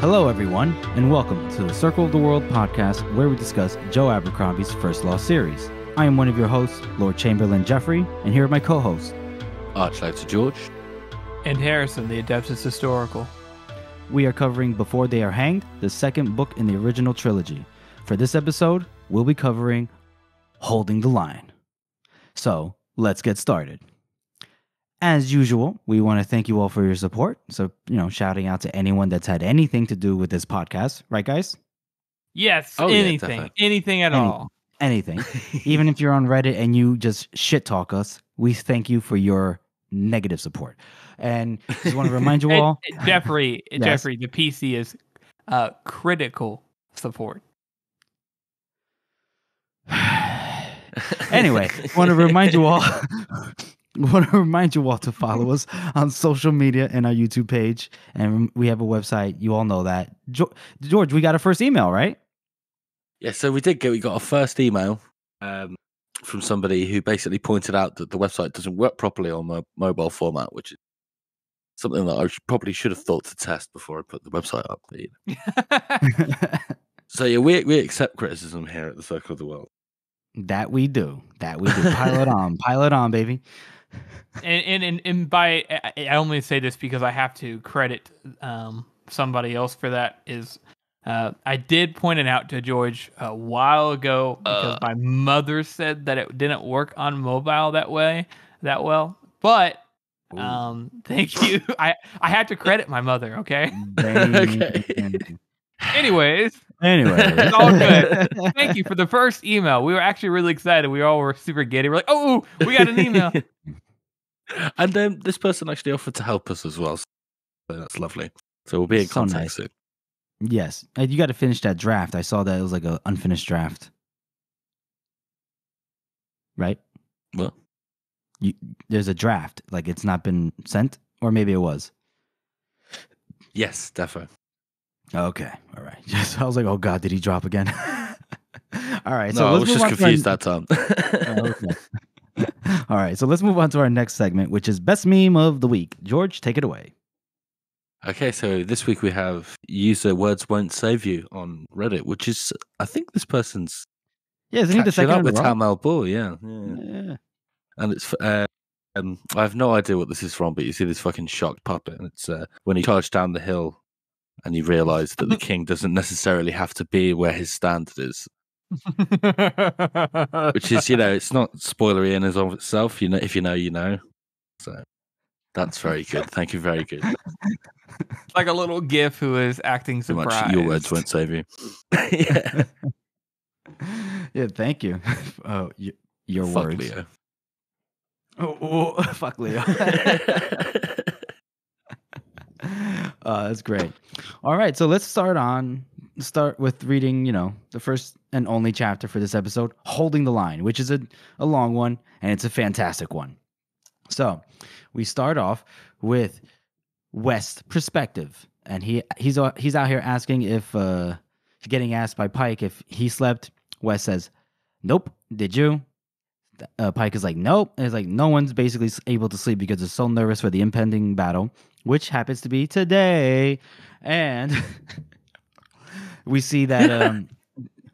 Hello, everyone, and welcome to the Circle of the World podcast, where we discuss Joe Abercrombie's First Law series. I am one of your hosts, Lord Chamberlain Jeffrey, and here are my co-hosts, Archlector George, and Harrison, the Adeptus Historical. We are covering Before They Are Hanged, the second book in the original trilogy. For this episode, we'll be covering Holding the Line. So, let's get started. As usual, we want to thank you all for your support. So, shouting out to anyone that's had anything to do with this podcast. Right, guys? Yes, anything at all. Anything. Even if you're on Reddit and you just shit talk us, we thank you for your negative support. And just want to remind you all. Jeffrey, Yes. Jeffrey, the PC is critical support. Anyway, want to remind you all. Want to remind you all to follow us on social media and our YouTube page, and we have a website. You all know that. George, we got a first email, right? Yeah, so we got a first email from somebody who basically pointed out that the website doesn't work properly on mobile format, which is something that I probably should have thought to test before I put the website up. So yeah, we accept criticism here at the Circle of the World. That we do. Pile it on, baby. And by I only say this because I have to credit somebody else for that. Is I did point it out to George a while ago because my mother said that it didn't work on mobile that well. But thank you. I had to credit my mother. Okay. Okay. Anyways, it's all good. Thank you for the first email. We were actually really excited. We all were super giddy. We're like, oh, we got an email. And this person actually offered to help us as well. So that's lovely. So we'll be in contact soon. Yes. You got to finish that draft. I saw that it was like an unfinished draft. Right? What? There's a draft. Like it's not been sent? Or maybe it was. Yes, defo. Okay. All right. Just, I was like, oh, God, did he drop again? All right. So I was just confused that time. Okay. All right, so let's move on to our next segment, which is Best Meme of the Week. George, take it away. Okay, so this week we have user Words Won't Save You on Reddit, which is, I think this person's isn't he the second up with in a row? Tamal Bull, yeah. And it's, I have no idea what this is from, but you see this fucking shocked puppet, and it's when he charged down the hill and you realise that the king doesn't necessarily have to be where his standard is. Which is, it's not spoilery in and of itself. If you know, you know. So that's very good. Thank you, very good. It's like a little GIF who is acting So surprised. much your words won't save you. Yeah. Yeah, thank you. Your Fuck words. Leo. Oh, fuck Leo. That's great. All right, so let's start with reading, the first and only chapter for this episode, Holding the Line, which is a long one, and it's a fantastic one. So we start off with West's perspective, and he's out here asking if getting asked by Pike if he slept. West says, "Nope. Did you?" Pike is like, "Nope." And it's like no one's basically able to sleep because they're so nervous for the impending battle, which happens to be today, and we see that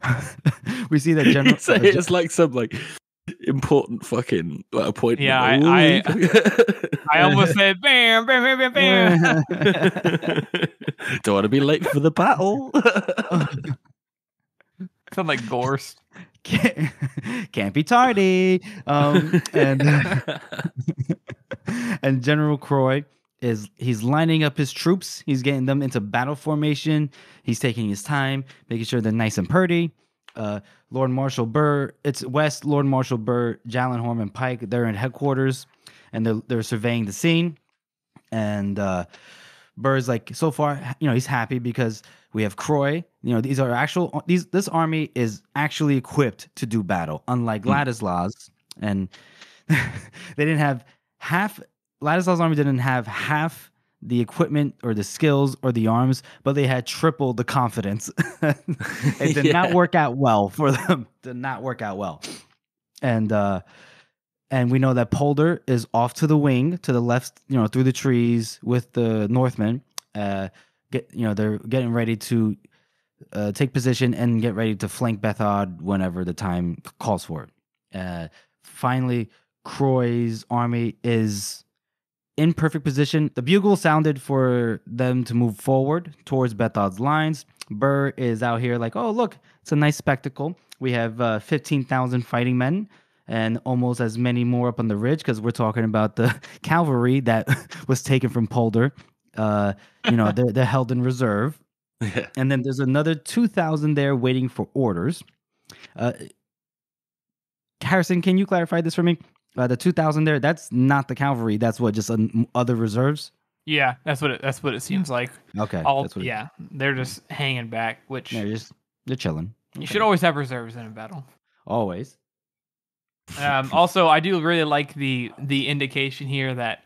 General. It's like some important fucking appointment. Yeah, I almost said bam, bam, bam, bam, bam. Don't want to be late for the battle. Sound like Gorst. Can't be tardy. And General Croy he's lining up his troops. He's getting them into battle formation. He's taking his time, making sure they're nice and purdy. Lord Marshal Burr, it's West, Lord Marshal Burr, Jallenhorn, and Pike. They're in headquarters, and they're surveying the scene. And Burr's like, so far, he's happy because we have Croy. This army is actually equipped to do battle, unlike Ladislaus. And they didn't have Ladislaus' army didn't have half the equipment or the skills or the arms, but they had triple the confidence. It did not work out well for them. Did not work out well. And we know that Polder is off to the wing, to the left, through the trees with the Northmen. they're getting ready to take position and get ready to flank Bethod whenever the time calls for it. Finally, Croy's army is in perfect position. The bugle sounded for them to move forward towards Bethod's lines. Burr is out here like, oh, look, it's a nice spectacle. We have 15,000 fighting men and almost as many more up on the ridge, because we're talking about the cavalry that was taken from Polder. They're held in reserve. Yeah. And then there's another 2,000 there waiting for orders. Harrison, can you clarify this for me? The 2,000 there, that's not the cavalry. That's what, just other reserves? Yeah, that's what it seems like. Okay. They're just hanging back, which they're chilling. You should always have reserves in a battle. Always. Also, I do really like the indication here that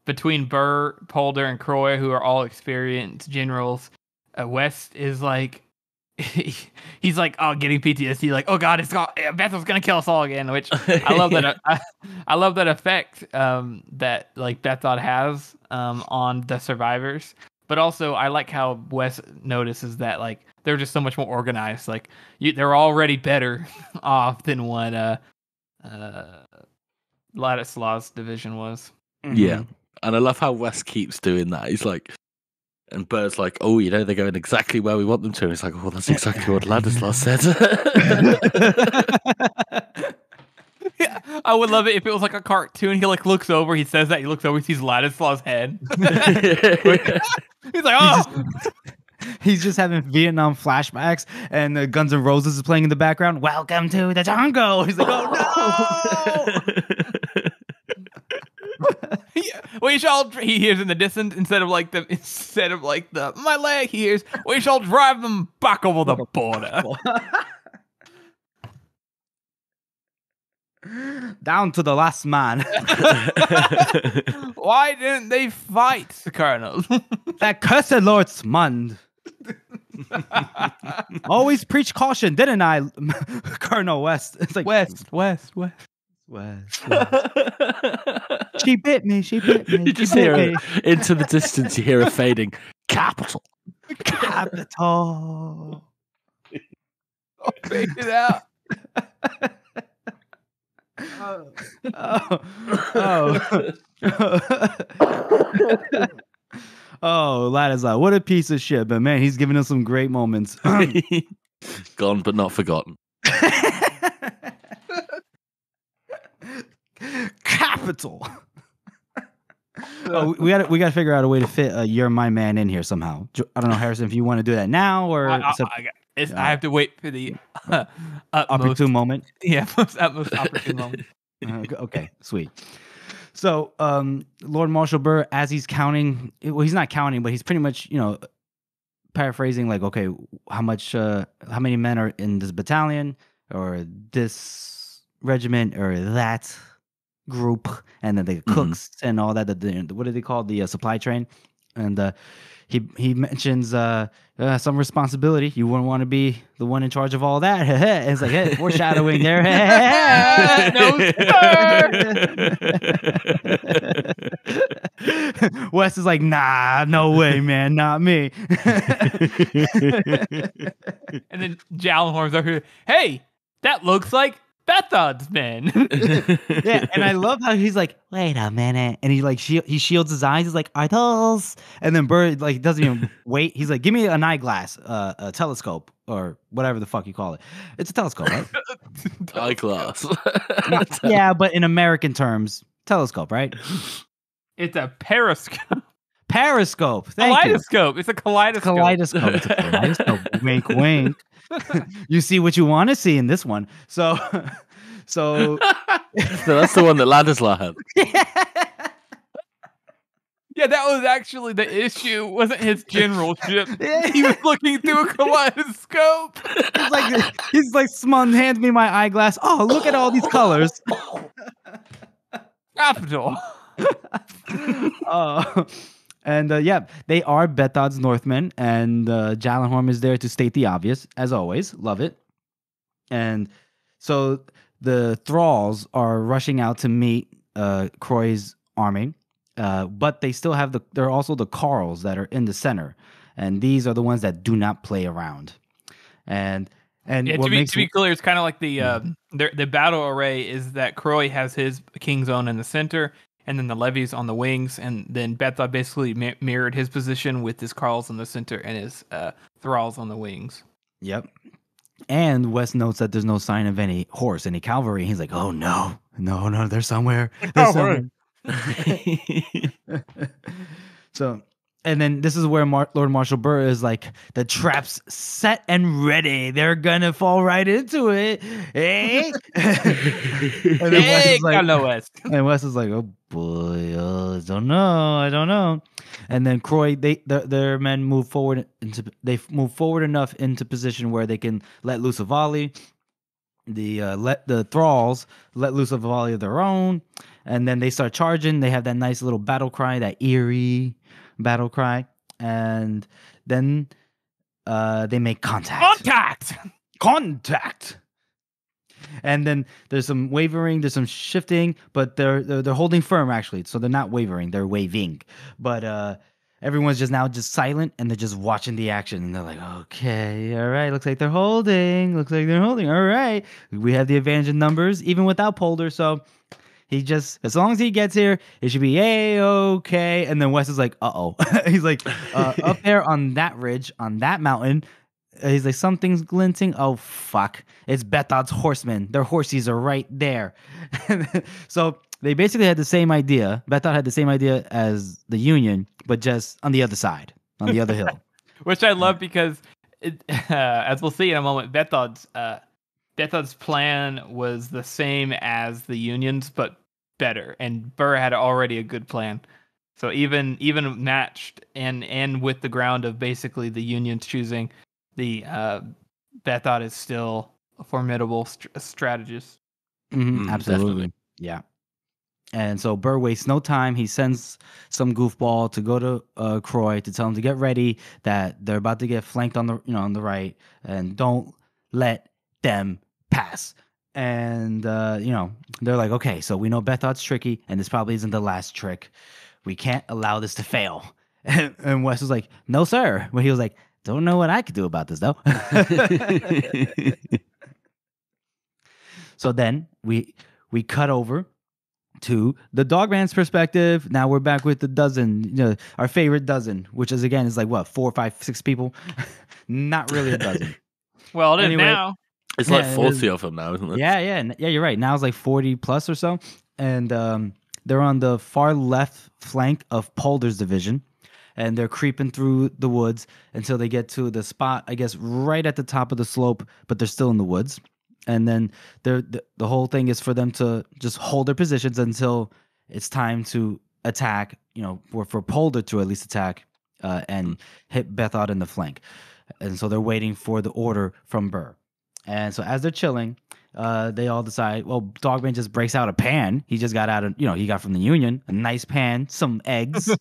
between Burr, Polder, and Croy, who are all experienced generals, West is like, he's like, oh, getting PTSD, like, oh god, Bethel's gonna kill us all again. Which I love that. I love that effect that like Bethod has on the survivors. But also, I like how West notices that like they're just so much more organized. Like they're already better off than what Ladislaw's division was. Yeah, and I love how West keeps doing that. He's like, and Burr's like, oh, they're going exactly where we want them to. And he's like, oh, that's exactly what Ladislaw said. Yeah, I would love it if it was like a cartoon. He like looks over, he says that, he looks over, he sees Ladislaw's head. He's like, oh. He's just having Vietnam flashbacks, and the Guns N' Roses is playing in the background. Welcome to the jungle. He's like, oh no. He hears in the distance instead of like the my leg. He hears, we shall drive them back over the border. Down to the last man. Why didn't they fight, Colonel? That cursed Lord Smund. Always preach caution, didn't I, Colonel West? It's like West. She bit me. You just hear it into the distance. You hear a fading capital. Capital. Fade it out. Oh, Ladislaw, what a piece of shit. But man, he's giving us some great moments. Gone but not forgotten. Capital. We got to figure out a way to fit "You're My Man" in here somehow. I don't know, Harrison, if you want to do that now or I have to wait for the opportune moment. Yeah, most opportune moment. Okay, sweet. So, Lord Marshal Burr, as he's counting, well, he's not counting, but he's pretty much, paraphrasing, like, okay, how many men are in this battalion or this regiment or that group, and then the cooks and all that. What do they call the supply train? And he mentions some responsibility. You wouldn't want to be the one in charge of all that. And it's like, hey, foreshadowing there. No, Wes is like, nah, no way, man, not me. And then Jallenhorn's over here. Hey, that looks like Bethod's men. Yeah, and I love how he's like, wait a minute, and he like he shields his eyes. He's like, are those? And then Burr like doesn't even wait. He's like, give me an eyeglass, a telescope, or whatever the fuck you call it. It's a telescope, right? Eyeglass. Yeah, but in American terms, telescope, right? It's a periscope. Periscope. Thank Kaleidoscope. It's a kaleidoscope. Kaleidoscope. It's a kaleidoscope. Wink, wink. You see what you want to see in this one. So No, that's the one that Ladislaw had. Yeah, that was actually the issue. It wasn't his generalship. He was looking through a kaleidoscope. He's like, Smund, hands me my eyeglass. Oh, look at all these colors. Capital. And yeah, they are Bethod's Northmen, and Jallenhorn is there to state the obvious, as always. Love it. And so the thralls are rushing out to meet Croy's army, but they still have there are also the Carls that are in the center, and these are the ones that do not play around. And Yeah, what to be clear, it's kind of like the battle array is that Croy has his King Zone in the center, and then the levies on the wings, and then Bethod basically mirrored his position with his Carls in the center and his thralls on the wings. Yep. And Wes notes that there's no sign of any horse, any cavalry. He's like, oh no, they're somewhere. They're somewhere. So, and then this is where Lord Marshal Burr is like, the trap's set and ready. They're gonna fall right into it. Hey, and then Wes is like, Wes is like, oh boy, I don't know. And then Croy, their men move forward enough into position where they can let loose a volley. The thralls let loose a volley of their own, and then they start charging. They have that nice little battle cry, that eerie battle cry, and then they make contact. And then there's some wavering, there's some shifting, but they're holding firm actually. So they're not wavering, they're waving. But everyone's just silent, and they're just watching the action, and they're like, okay, all right, looks like they're holding. All right. We have the advantage in numbers, even without Polder, so he just, as long as he gets here, it should be A-okay. And then Wes is like, uh-oh. He's like, up there on that ridge, on that mountain, he's like, something's glinting. Oh, fuck. It's Bethod's horsemen. Their horses are right there. So they basically had the same idea. Bethod had the same idea as the Union, but just on the other side, on the other hill. Which I love because, as we'll see in a moment, Bethod's plan was the same as the Union's, but better. And Burr had already a good plan. So even matched and with the ground of basically the Union's choosing, the Bethod is still a formidable strategist. Absolutely. Definitely. Yeah. And so Burr wastes no time. He sends some goofball to go to Croy to tell him to get ready, that they're about to get flanked on the right, and don't let them pass. And they're like, okay, so we know Bethod's tricky, and this probably isn't the last trick. We can't allow this to fail. And Wes was like, no, sir. But he was like, don't know what I could do about this, though. So then we cut over to the Dogman's perspective. Now we're back with the dozen, our favorite dozen, which is like what, 4, 5, 6 people? Not really a dozen. Well, it is now. It's like 40 of them now, isn't it? Yeah, you're right. Now it's like 40 plus or so. And they're on the far left flank of Polder's division. And they're creeping through the woods until they get to the spot, I guess, right at the top of the slope, but they're still in the woods. And then the whole thing is for them to just hold their positions until it's time to attack, or for Polder to at least attack and hit Bethod in the flank. And so they're waiting for the order from Burr. And so as they're chilling, they all decide, well, Dogman just breaks out a pan. He just got out of, he got from the Union, a nice pan, some eggs.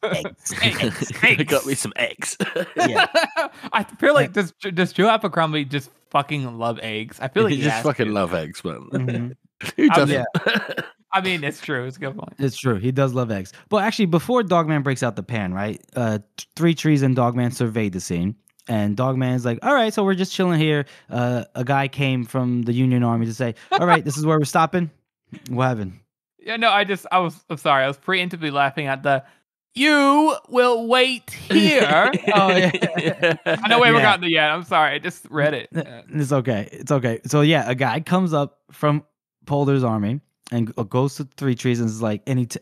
eggs. Got me some eggs. Yeah. I feel like does Joe Abercrombie just fucking love eggs? I feel like he just fucking love eggs, man. Mm-hmm. Who doesn't? I mean, it's true. It's a good point. It's true. He does love eggs. But actually, before Dogman breaks out the pan, right? 3 trees and Dogman surveyed the scene. And Dogman's like, all right, so we're just chilling here. A guy came from the Union Army to say, all right, this is where we're stopping. What happened? Yeah, no, I'm sorry. I was preemptively laughing at you will wait here. Oh, yeah. I know we haven't gotten there yet. I'm sorry. I just read it. It's okay. So, yeah, a guy comes up from Polder's army and goes to 3 trees and is like, and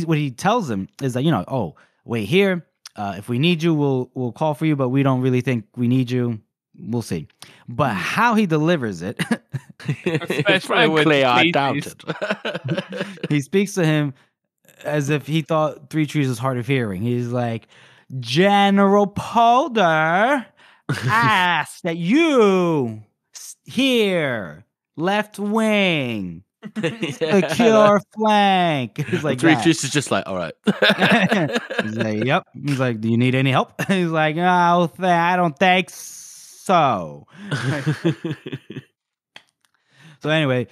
what he tells him is that, wait here. If we need you, we'll call for you, but we don't really think we need you. We'll see. But how he delivers it, frankly, I doubt it. He speaks to him as if he thought 3 trees was hard of hearing. He's like, General Polder asked that you here, left wing, secure flank. He's like, 3 trees is just like, all right. He's like, yep. He's like, do you need any help? He's like, oh, I don't think so. So anyway,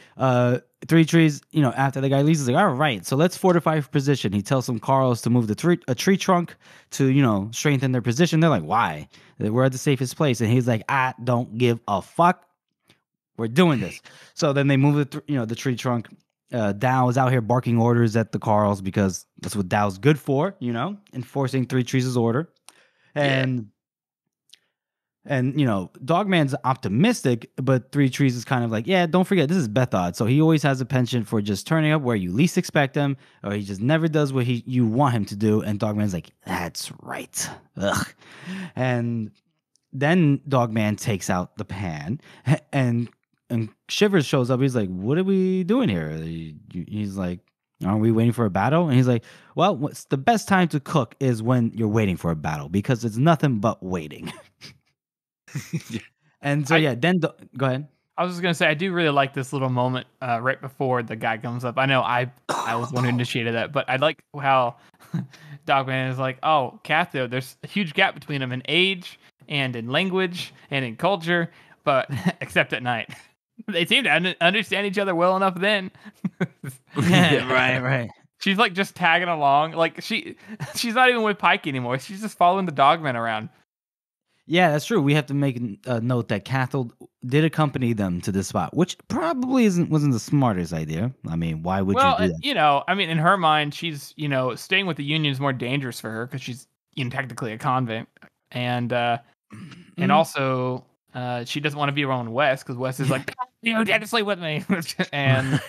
Three Trees, after the guy leaves, he's like, all right, so let's fortify position. He tells some Carls to move a tree trunk to, strengthen their position. They're like, why? We're at the safest place. And he's like, I don't give a fuck. We're doing this. So then they move the tree trunk. Dow is out here barking orders at the Carls because that's what Dow's good for, enforcing Three Trees' order. And Dogman's optimistic, but Three Trees is kind of like, yeah, don't forget, this is Bethod. So he always has a penchant for just turning up where you least expect him, or he just never does what you want him to do. And Dogman's like, that's right. Ugh. And then Dogman takes out the pan, and Shivers shows up. He's like, what are we doing here? He's like, aren't we waiting for a battle? And he's like, well, what's the best time to cook is when you're waiting for a battle, because it's nothing but waiting. And so go ahead. I was just gonna say I do really like this little moment right before the guy comes up. I know I was one who initiated that, but I like how Dogman is like, oh, Catho, there's a huge gap between them in age and in language and in culture, but except at night. They seem to understand each other well enough then. Right. She's like just tagging along. Like she's not even with Pike anymore. She's just following the Dogman around. Yeah, that's true. We have to make a note that Cathal did accompany them to this spot, which probably wasn't the smartest idea. I mean, why would you do that? In her mind, she's, staying with the Union is more dangerous for her because she's, technically a convict. And also, she doesn't want to be around Wes because Wes is like, dad to sleep with me. And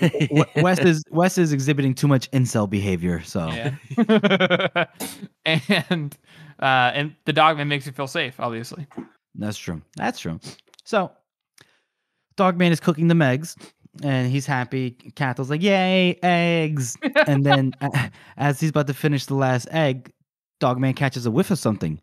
Wes is exhibiting too much incel behavior. So, yeah. And the Dogman makes you feel safe, obviously. That's true. So, Dogman is cooking them eggs, and he's happy. Cathal's like, yay, eggs. And then as he's about to finish the last egg, Dogman catches a whiff of something,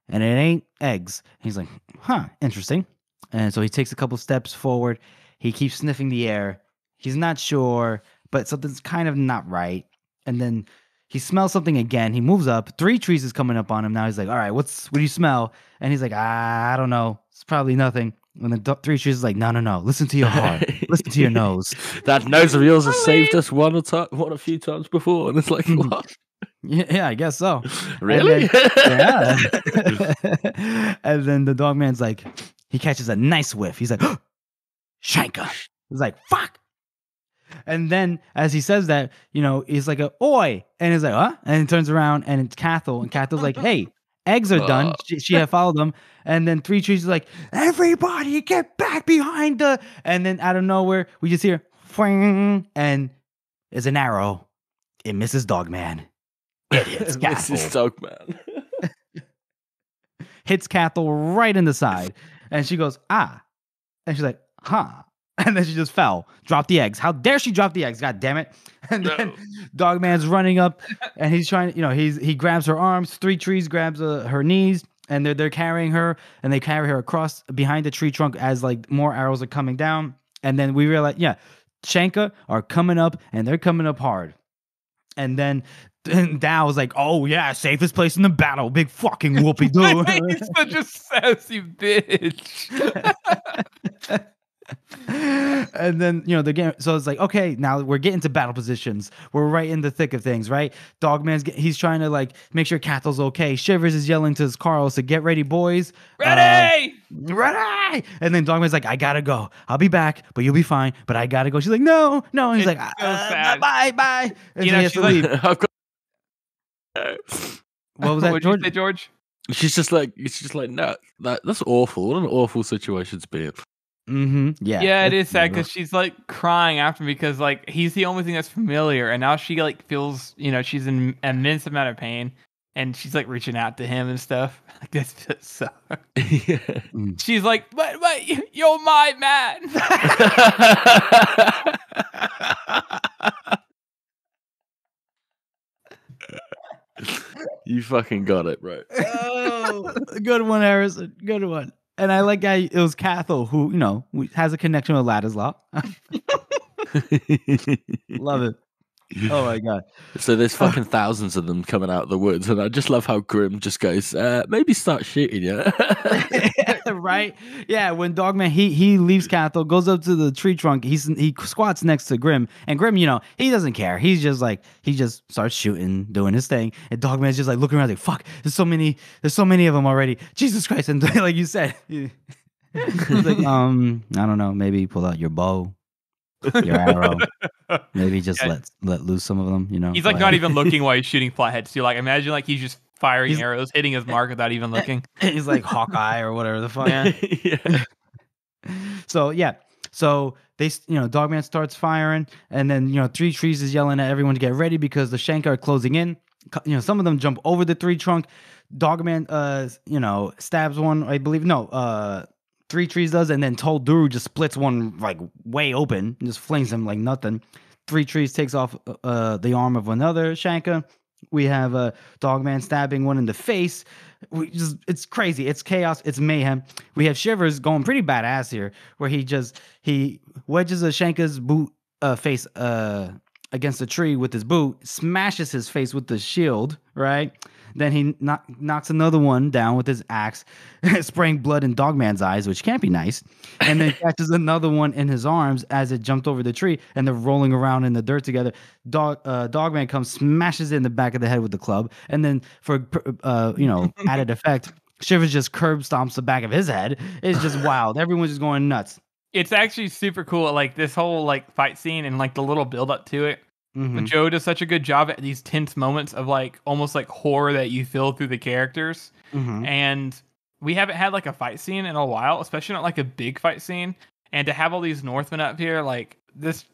and it ain't eggs. He's like, huh, interesting. And so he takes a couple steps forward. He keeps sniffing the air. He's not sure, but something's kind of not right. And then he smells something again. He moves up. Three Trees is coming up on him. Now he's like, all right, what do you smell? And he's like, I don't know. It's probably nothing. And then Three Trees is like, no. Listen to your heart. Listen to your nose. That nose of yours has saved us one a few times before. And it's like, what? Yeah, I guess so. Really? Yeah. And then the Dogman's like, he catches a nice whiff. He's like, Shanka. He's like, fuck. And then as he says that, he's like, oi. And he's like, huh? And he turns around and it's Cathal. And Cathal's like, hey, eggs are done. She had followed them. And then Three Trees is like, everybody get back behind the. And then out of nowhere, we just hear, Fwing, and it's an arrow. It misses Dogman. It hits Cathal. Misses Dogman. Hits Cathal right in the side. And she goes, ah. And she's like, huh. And then she just fell. Dropped the eggs. How dare she drop the eggs? God damn it. And then Dogman's running up and he's trying, he grabs her arms. Three Trees grabs her knees, and they're carrying her, and they carry her across behind the tree trunk as like more arrows are coming down. And then we realize, Shanka are coming up, and they're coming up hard. And then Dow was like, oh yeah, safest place in the battle. Big fucking whoopee doo. He's such a sassy bitch. And then the game, so it's like, okay, now we're getting to battle positions. We're right in the thick of things, right? He's trying to like make sure Cathal's okay. Shivers is yelling to his Carls to get ready, boys. Ready! And then Dogman's like, I gotta go. I'll be back, but you'll be fine. But I gotta go. She's like, no. And he's like, bye. And so he has to leave. What was that, What'd George? you say, George? She's just like, no, that's awful. What an awful situation to be in. Mm-hmm. Yeah, it is sad because she's like crying after him because like he's the only thing that's familiar, and now she like feels she's in an immense amount of pain, and she's like reaching out to him and stuff. Like that's just so. Yeah. She's like, but you're my man. You fucking got it, bro. Oh, good one, Harrison. Good one. And I like it was Cathal who, has a connection with Ladislaw. Love it. Oh my god. So there's fucking thousands of them coming out of the woods, and I just love how Grim just goes, maybe start shooting, yeah. Right? Yeah, when Dogman he leaves Cathal, goes up to the tree trunk, he squats next to Grim, and Grim, he doesn't care. He's just like he just starts shooting, doing his thing, and Dogman's just like looking around like, fuck, there's so many of them already. Jesus Christ. And like you said, he's like, I don't know, maybe pull out your bow, your arrow. Maybe just let loose some of them, He's like not even looking while he's shooting flatheads. So like imagine like he's just firing arrows, hitting his mark without even looking. He's like Hawkeye or whatever the fuck. Yeah. So they, Dogman starts firing, and then Three Trees is yelling at everyone to get ready because the Shanka are closing in. Some of them jump over the tree trunk. Dogman, stabs one, I believe. No, Three Trees does, and then Tolduru just splits one like way open and just flings him like nothing. Three Trees takes off the arm of another Shanka. We have Dogman stabbing one in the face. It's crazy. It's chaos. It's mayhem. We have Shivers going pretty badass here, where he wedges a Shanka's boot face against a tree with his boot, smashes his face with the shield, right? Then he knocks another one down with his axe, spraying blood in Dogman's eyes, which can't be nice. And then catches another one in his arms as it jumped over the tree, and they're rolling around in the dirt together. Dogman comes, smashes it in the back of the head with the club, and then for added effect, Shivers just curb stomps the back of his head. It's just wild. Everyone's just going nuts. It's actually super cool. Like this whole like fight scene and like the little build up to it. Mm-hmm. Joe does such a good job at these tense moments of like almost like horror that you feel through the characters. Mm-hmm. And we haven't had like a fight scene in a while, especially not like a big fight scene. And to have all these Northmen up here, like this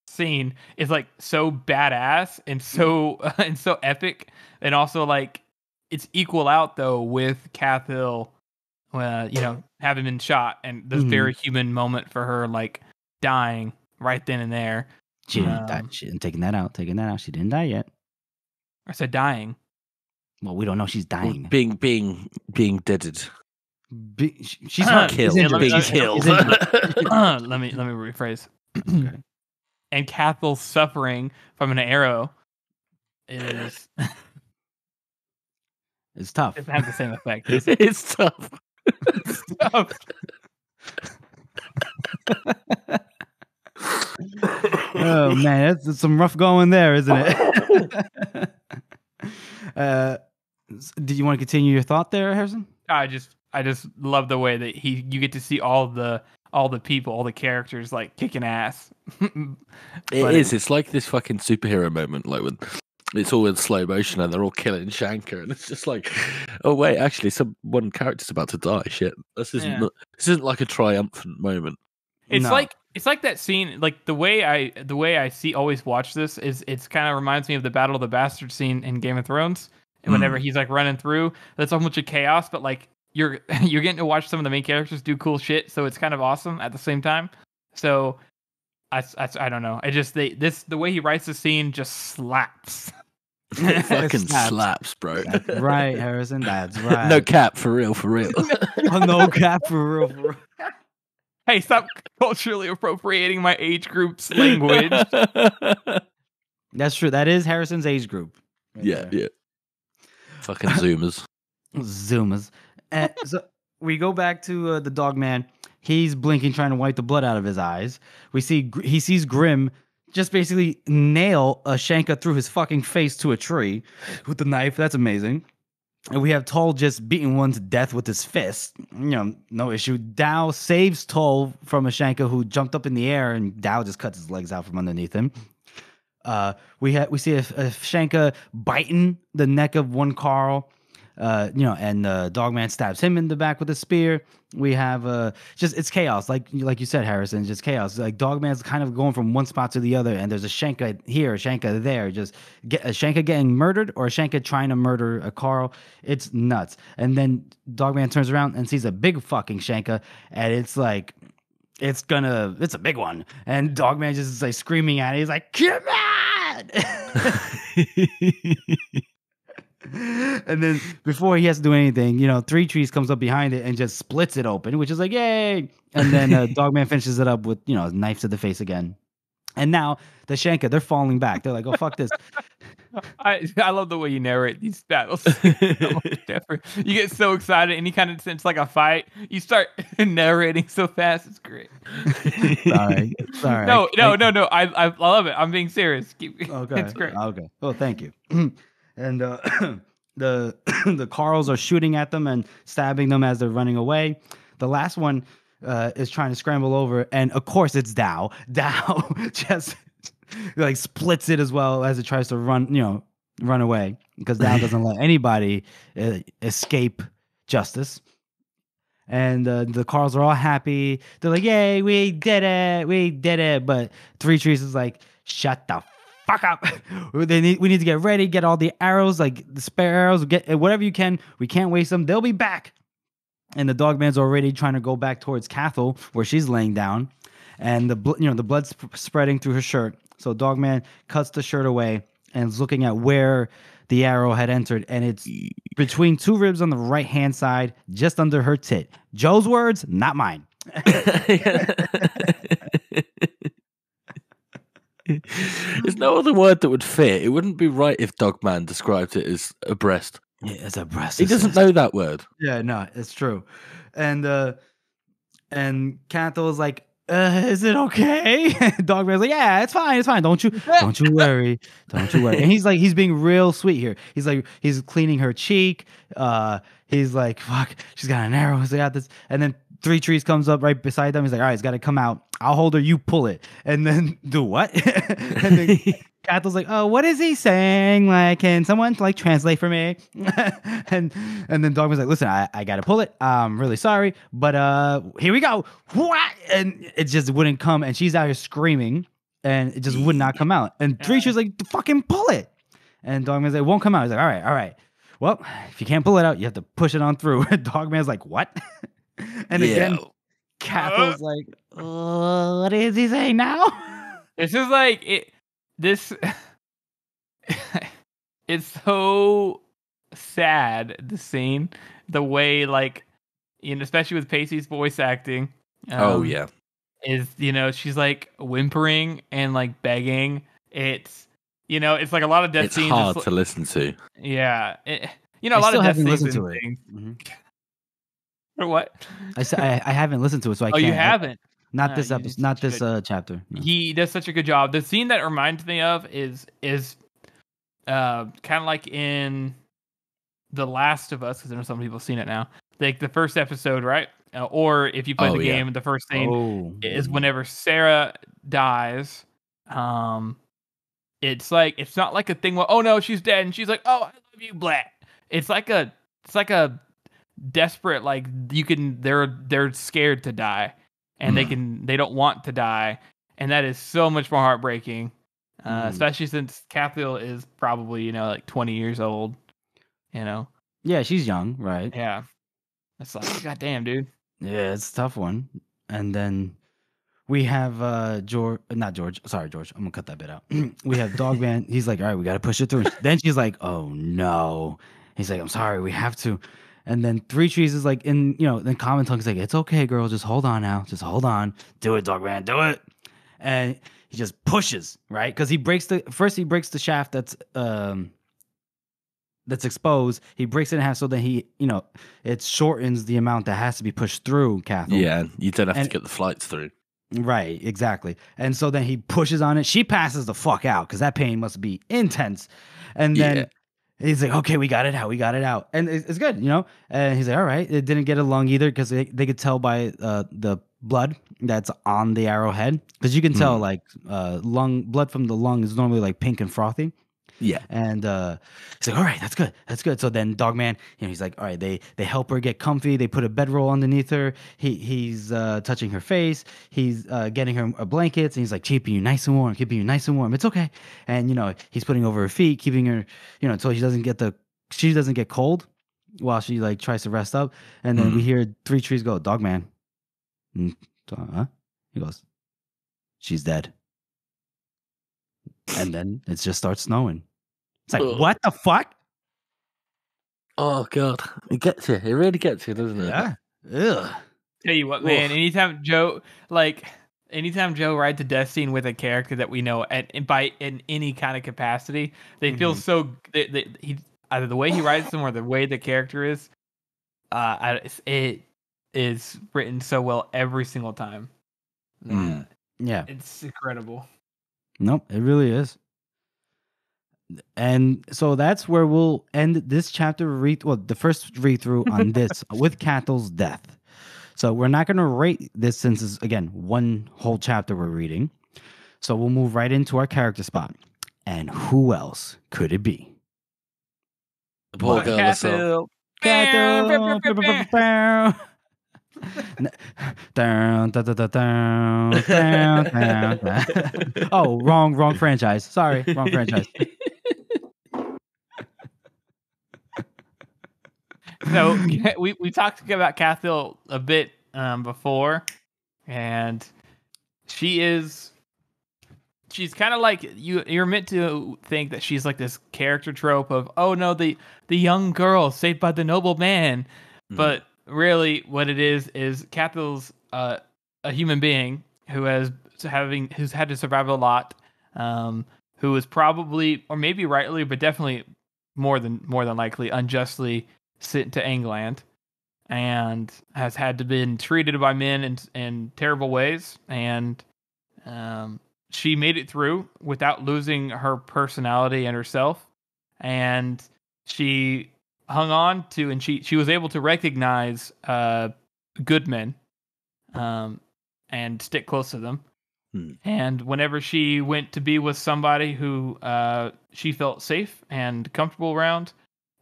scene is like so badass and so and so epic, and also like it's equal out though with Cathal, having been shot, and this very human moment for her, like dying right then and there. She didn't die. She didn't taking that out. She didn't die yet. I said dying. Well, we don't know she's dying. Being deaded. She's not killed. Being killed. Let me rephrase. Okay. And Cathal's suffering from an arrow is it's tough. It has the same effect. It's tough. It's tough. Oh man, that's some rough going there, isn't it? Did you want to continue your thought there, Harrison? I just love the way that you get to see all the people, all the characters like kicking ass. It's like this fucking superhero moment, like when it's all in slow motion and they're all killing Shanka, and it's just like, oh wait, actually, one character's about to die. Shit, this isn't like a triumphant moment. It's like that scene, like the way I always watch this is it's kind of reminds me of the Battle of the Bastards scene in Game of Thrones. And whenever he's like running through, that's a bunch of chaos, but like you're getting to watch some of the main characters do cool shit, so it's kind of awesome at the same time. So I don't know. The way he writes the scene just slaps. It fucking slaps, bro. That's right, Harrison. That's right. No cap, for real. Oh, no cap, for real. Hey, stop culturally appropriating my age group's language. That's true. That is Harrison's age group. Right yeah. Fucking Zoomers. So we go back to the Dogman. He's blinking, trying to wipe the blood out of his eyes. He sees Grim just basically nail a Shanka through his fucking face to a tree with the knife. That's amazing. And we have Toll just beating one to death with his fist. No issue. Dao saves Toll from a Shanka who jumped up in the air, and Dao just cuts his legs out from underneath him. We see a Shanka biting the neck of one Carl. And Dogman stabs him in the back with a spear. We have it's chaos, like you said, Harrison, just chaos. Like Dogman's kind of going from one spot to the other, and there's a Shanka here, a Shanka there. Just get a Shanka getting murdered or a Shanka trying to murder a Carl. It's nuts. And then Dogman turns around and sees a big fucking Shanka, and it's like it's a big one. And Dogman just is like screaming at it. He's like, "Come on!" And then before he has to do anything, Three Trees comes up behind it and just splits it open, which is like, yay. And then Dogman finishes it up with, a knife to the face again. And now the Shenka, they're falling back. They're like, oh, fuck this. I love the way you narrate these battles. So much different. You get so excited, and you kind of sense like a fight. You start narrating so fast. It's great. Sorry. No. I love it. I'm being serious. Okay. It's great. Okay. Well, thank you. And the Carls are shooting at them and stabbing them as they're running away. The last one is trying to scramble over, and of course it's Dow. Dow just like splits it as well as it tries to run away, because Dow doesn't let anybody escape justice. And the Carls are all happy. They're like, "Yay, we did it!" But Three Trees is like, "Shut the fuck up! We need to get ready. Get all the arrows, like the spare arrows. Get whatever you can. We can't waste them. They'll be back." And the Dogman's already trying to go back towards Cathal, where she's laying down, and the blood's spreading through her shirt. So Dogman cuts the shirt away and is looking at where the arrow had entered, and it's between two ribs on the right hand side, just under her tit. Joe's words, not mine. There's no other word that would fit. It wouldn't be right if Dogman described it as a breast. Yeah, it's a breast. He doesn't know that word. Yeah, no, it's true. And Cathal is like, is it okay? Dogman's like, yeah, it's fine. Don't you worry. And he's being real sweet here. He's cleaning her cheek. He's like, fuck, she's got an arrow. He's got this. And then Three Trees comes up right beside them. He's like, all right, it's got to come out. I'll hold her. You pull it. And then do what? And then Cathal's like, oh, what is he saying? Like, can someone like translate for me? and then Dogman's like, listen, I got to pull it. I'm really sorry, but here we go. What? And it just wouldn't come. And she's out here screaming, and it just would not come out. And Three Trees like, fucking pull it. And Dogman's like, it won't come out. He's like, all right. Well, if you can't pull it out, you have to push it on through. Dogman's like, what? And again, Cathal's like, what is he saying now? This is like it. This it's so sad. The scene, the way, like, especially with Pacey's voice acting. Oh yeah, is she's like whimpering and like begging. It's it's like a lot of death scenes. It's hard to listen to. Yeah, a lot of death scenes. Listened to it. Mm-hmm. Or what? I haven't listened to it, so I can't. Oh, you haven't? Not this episode. Not this chapter. No. He does such a good job. The scene that reminds me of is kind of like in The Last of Us, because I know some people have seen it now. Like the first episode, right? Or if you play the game, the first scene is whenever Sarah dies. It's like, it's not like a thing where, oh no, she's dead, and she's like, oh, I love you, blah. It's like a desperate, like, they're scared to die, and they don't want to die, and that is so much more heartbreaking, especially since Cathal is probably like 20 years old. Yeah, she's young, right? Yeah, it's like, goddamn, dude. Yeah, it's a tough one. And then we have George. Sorry, George. I'm gonna cut that bit out. We have Dogman. He's like, all right, we gotta push it through. Then she's like, oh no. He's like, I'm sorry, we have to. And then Three Trees is like, then Common Tongue's like, it's okay, girl, just hold on now, just hold on, do it, Dogman, do it. And he just pushes, right? Because he breaks the shaft that's exposed. He breaks it in half, so that it shortens the amount that has to be pushed through Cathal. Yeah, you don't have to get the flights through. Right, exactly. And so then he pushes on it. She passes the fuck out because that pain must be intense. And then he's like, okay, we got it out. And it's good, And he's like, all right. It didn't get a lung either, because they could tell by the blood that's on the arrowhead. Because you can tell, like, blood from the lung is normally like pink and frothy. Yeah. And he's like, all right, that's good. So then Dogman, he's like, all right, they help her get comfy. They put a bedroll underneath her. He's touching her face. He's getting her blankets, and he's like, keeping you nice and warm. It's okay. And he's putting over her feet, keeping her, so she doesn't get cold while she like tries to rest up. And then we hear Three Trees go, Dogman. Huh? He goes, she's dead. And then it just starts snowing. It's like, what the fuck? Oh, God. It gets you. It really gets you, doesn't it? Yeah. Ugh. Tell you what, man, anytime Joe, like, anytime Joe writes a death scene with a character that we know in any kind of capacity, they feel so. He either the way he writes them or the way the character is. It is written so well every single time. Yeah. It's incredible. Nope, it really is. And so that's where we'll end this chapter the first read through on this with Cathel's death. So we're not going to rate this since it's, again, one whole chapter we're reading. So we'll move right into our character spot. And who else could it be? The poor girl herself. Cathel. Oh, wrong franchise. Sorry, wrong franchise. So we talked about Cathel a bit before, and she's kind of like you're meant to think that she's like this character trope of, oh no, the young girl saved by the noble man, but really what it is Cathel's a human being who's had to survive a lot, who is probably, or maybe rightly, but definitely more than likely unjustly sent to England, and has had to been treated by men in terrible ways, and she made it through without losing her personality and herself, and she hung on to, and she was able to recognize good men and stick close to them. And whenever she went to be with somebody who she felt safe and comfortable around,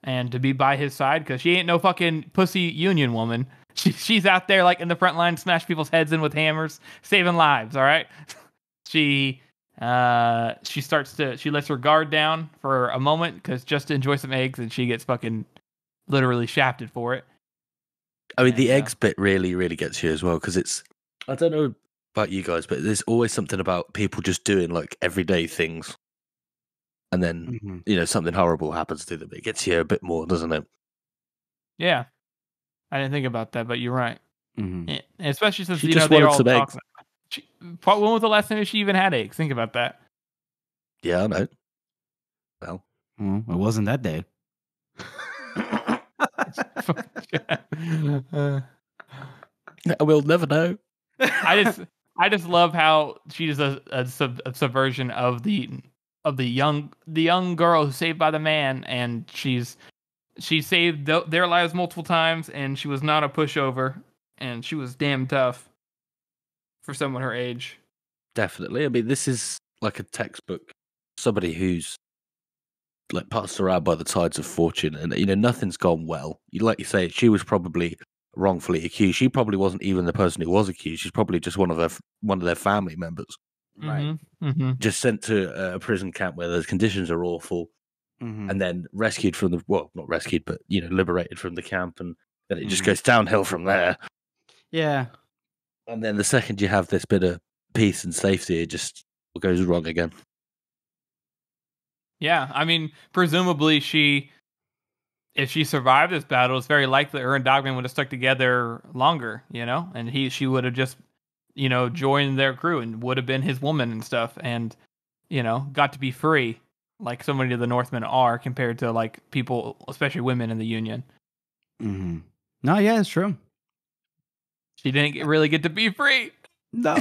and to be by his side, because she ain't no fucking pussy union woman. She's out there like in the front line, smash people's heads in with hammers, saving lives. All right. She lets her guard down for a moment because just to enjoy some eggs, and she gets fucking literally shafted for it. I mean, the eggs bit really, really gets you as well, because it's, I don't know about you guys, but there's always something about people just doing like everyday things, and then something horrible happens to them. It gets you a bit more, doesn't it? Yeah, I didn't think about that, but you're right. Yeah, especially since she just wanted some eggs. When was the last time she even had eggs? Think about that. Yeah, I know. Well, it wasn't that day. We'll never know. I just love how she does a subversion of the young girl who's saved by the man, and she saved their lives multiple times, and she was not a pushover, and she was damn tough for someone her age. Definitely. I mean, this is like a textbook. Somebody who's like passed around by the tides of fortune, and nothing's gone well. Like you say, she was probably wrongfully accused. She probably wasn't even the person who was accused. She's probably just one of their family members, right? Just sent to a prison camp where the conditions are awful, and then rescued from not rescued, but liberated from the camp, and then it just goes downhill from there. Yeah. And then the second you have this bit of peace and safety, it just goes wrong again. Yeah, I mean, presumably if she survived this battle, it's very likely her and Dogman would have stuck together longer, and she would have just, joined their crew and would have been his woman and stuff, and, got to be free, like so many of the Northmen are, compared to like people, especially women in the Union. No, yeah, it's true. She didn't really get to be free. No.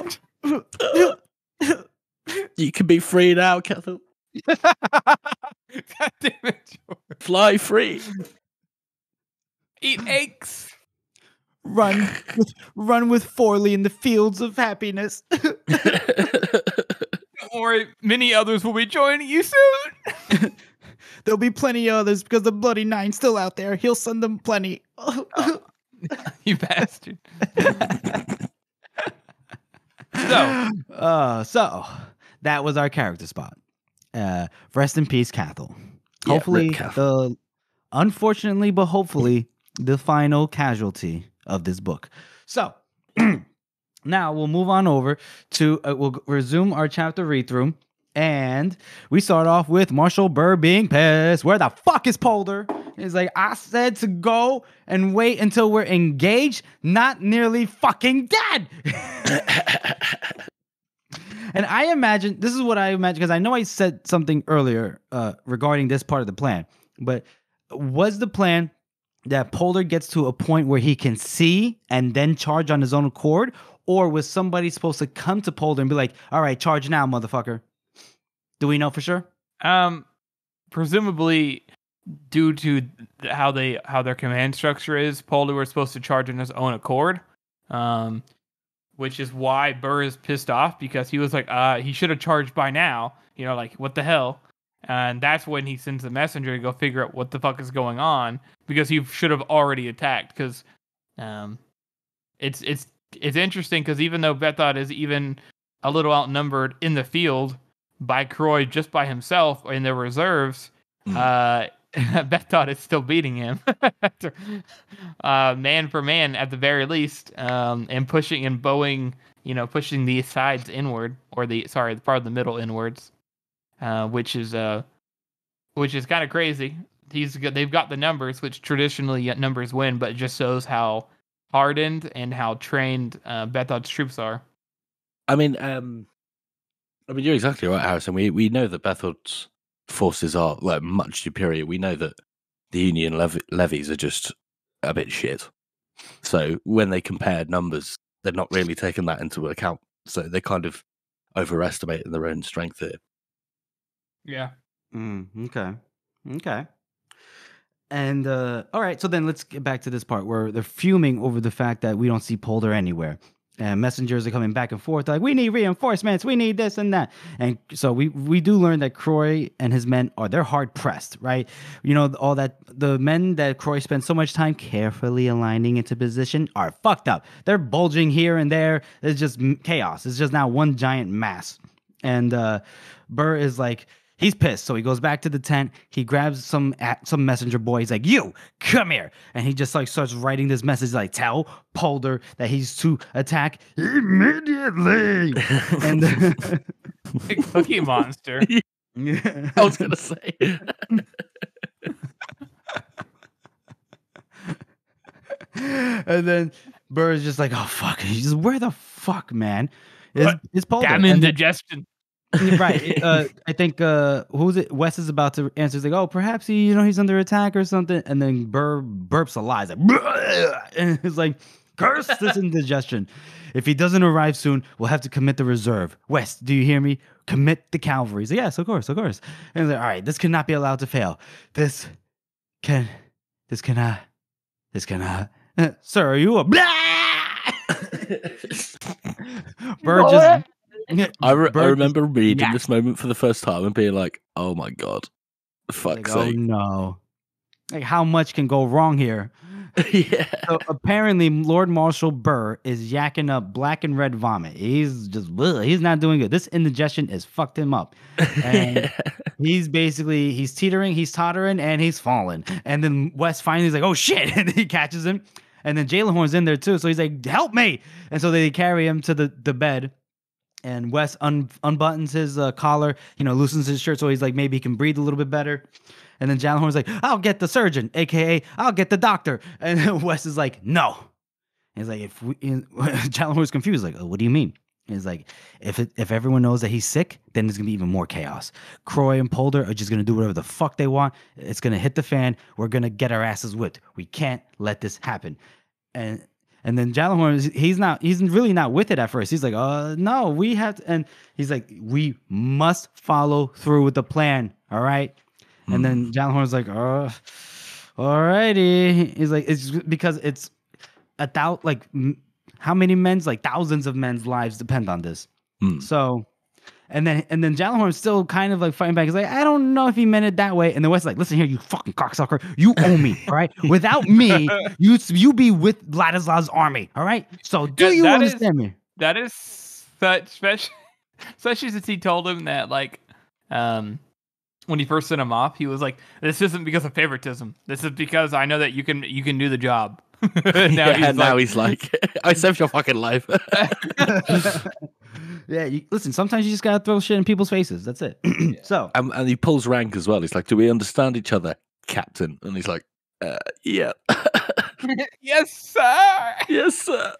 You can be free now, Cathel. God damn it, George. Fly free. Eat eggs. Run with Forley in the fields of happiness. Don't worry, many others will be joining you soon. There'll be plenty of others because the Bloody Nine's still out there. He'll send them plenty. You bastard. So that was our character spot. Rest in peace, Cathel. Hopefully, unfortunately, but hopefully, the final casualty of this book. So now we'll move on over to we'll resume our chapter read through, and we start off with Marshall Burr being pissed. Where the fuck is Polder? He's like, I said to go and wait until we're engaged, not nearly fucking dead. And I imagine this is what I imagine because I know I said something earlier regarding this part of the plan. But was the plan that Polar gets to a point where he can see and then charge on his own accord, or was somebody supposed to come to Polar and be like, "All right, charge now, motherfucker"? Do we know for sure? Presumably, due to how their command structure is, Polar was supposed to charge on his own accord, which is why Burr is pissed off because he was like, he should have charged by now. You know, like what the hell? And that's when he sends the messenger to go figure out what the fuck is going on because he should have already attacked. Because it's interesting because even though Bethod is even a little outnumbered in the field by Croy just by himself in their reserves, Bethod is still beating him, man for man at the very least, and pushing and bowing, pushing the sides inward or the part of the middle inwards, which is kind of crazy. They've got the numbers, which traditionally numbers win, but it just shows how hardened and how trained Bethod's troops are. I mean, you're exactly right, Harrison. We know that Bethod's forces are like much superior. We know that the Union levies are just a bit shit. So when they compared numbers, they're not really taking that into account. So they kind of overestimate their own strength here. Yeah. Okay. And all right, so then let's get back to this part where they're fuming over the fact that we don't see Polar anywhere. And messengers are coming back and forth like, we need reinforcements, we need this and that. And so we do learn that Croy and his men they're hard pressed, right? You know, all that the men that Croy spent so much time carefully aligning into position are fucked up. They're bulging here and there. It's just chaos. It's just now one giant mass. And Burr is like, he's pissed, so he goes back to the tent. He grabs some messenger boy. He's like, "You come here," and he just like starts writing this message like, "Tell Polder that he's to attack immediately." And Cookie Monster. I was gonna say. And then Burr is just like, "Oh fuck!" He's just, "Where the fuck, man? Is Polder?" Damn indigestion. Right. I think who's it? Wes is about to answer. He's like, "Oh, perhaps he's under attack or something." And then Burr burps a lie. He's like, "Bleh!" And he's like, "Curse this indigestion! If he doesn't arrive soon, we'll have to commit the reserve. Wes, do you hear me? Commit the cavalry." He's like, "Yes, of course." And he's like, "All right, this cannot be allowed to fail. This cannot. Sir, are you a blah?" Burr just. I remember reading this moment for the first time and being like, "Oh my god, fuck's sake!" Oh no! Like, how much can go wrong here? Yeah. So apparently, Lord Marshal Burr is yakking up black and red vomit. He's just he's not doing good. This indigestion has fucked him up, and he's teetering, he's tottering, and he's falling. And then Wes finally is like, "Oh shit!" And he catches him, and then Jalen Horn's in there too. So he's like, "Help me!" And so they carry him to the bed. And Wes unbuttons his collar, loosens his shirt so he's like, maybe he can breathe a little bit better. And then Jallenhorn's like, "I'll get the surgeon, a.k.a. I'll get the doctor." And Wes is like, "No." And he's like, Jallenhorn's confused, like, "Oh, what do you mean?" And he's like, if everyone knows that he's sick, then there's going to be even more chaos. Croy and Polder are just going to do whatever the fuck they want. It's going to hit the fan. We're going to get our asses whipped. We can't let this happen. And then Jallenhorn, he's really not with it at first. He's like, "No, we have to," and he's like, "We must follow through with the plan, all right?" And then Jallenhorn's like, "All righty." He's like, "It's because it's how many men's, like thousands of men's lives depend on this." So, and then Jallenhorn's still kind of like fighting back. He's like, "I don't know if he meant it that way." And the West's like, "Listen here, you fucking cocksucker. You owe me, all right? Without me, you be with Vladislav's army, all right? So you understand me?" That is such special, especially since he told him that, like, when he first sent him off, he was like, "This isn't because of favoritism. This is because I know that you can do the job." now he's like, "I saved your fucking life." Yeah, listen, sometimes you just gotta throw shit in people's faces. That's it. So, and he pulls rank as well. He's like, "Do we understand each other, Captain?" And he's like, "Yeah." "Yes, sir. Yes, sir."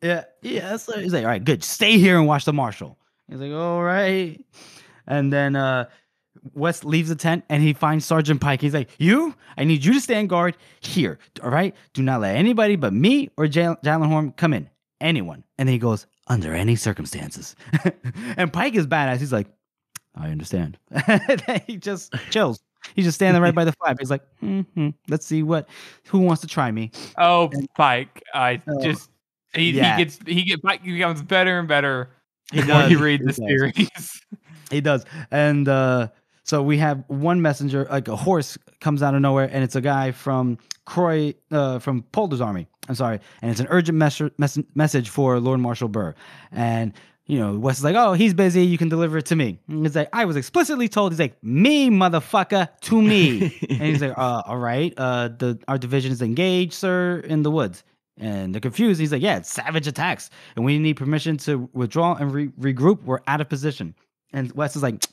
Yeah, sir. He's like, "All right, good. Stay here and watch the marshal." He's like, all right. And then West leaves the tent and he finds Sergeant Pike. He's like, I need you to stand guard here. All right. Do not let anybody but me or Jallenhorn come in. Anyone. And then he goes, under any circumstances. And Pike is badass. He's like, I understand. He just chills. He's just standing right by the fire. He's like, let's see who wants to try me. Oh, Pike. He becomes better and better the more you read the series. He does. And so we have one messenger, like a horse comes out of nowhere, and it's a guy from Croy, from Polder's army. I'm sorry. And it's an urgent message for Lord Marshal Burr. And, Wes is like, oh, he's busy. You can deliver it to me. And he's like, I was explicitly told. He's like, me, motherfucker, to me. And he's like, all right. Our division is engaged, sir, in the woods. And they're confused. He's like, yeah, it's savage attacks. And we need permission to withdraw and regroup. We're out of position. And Wes is like,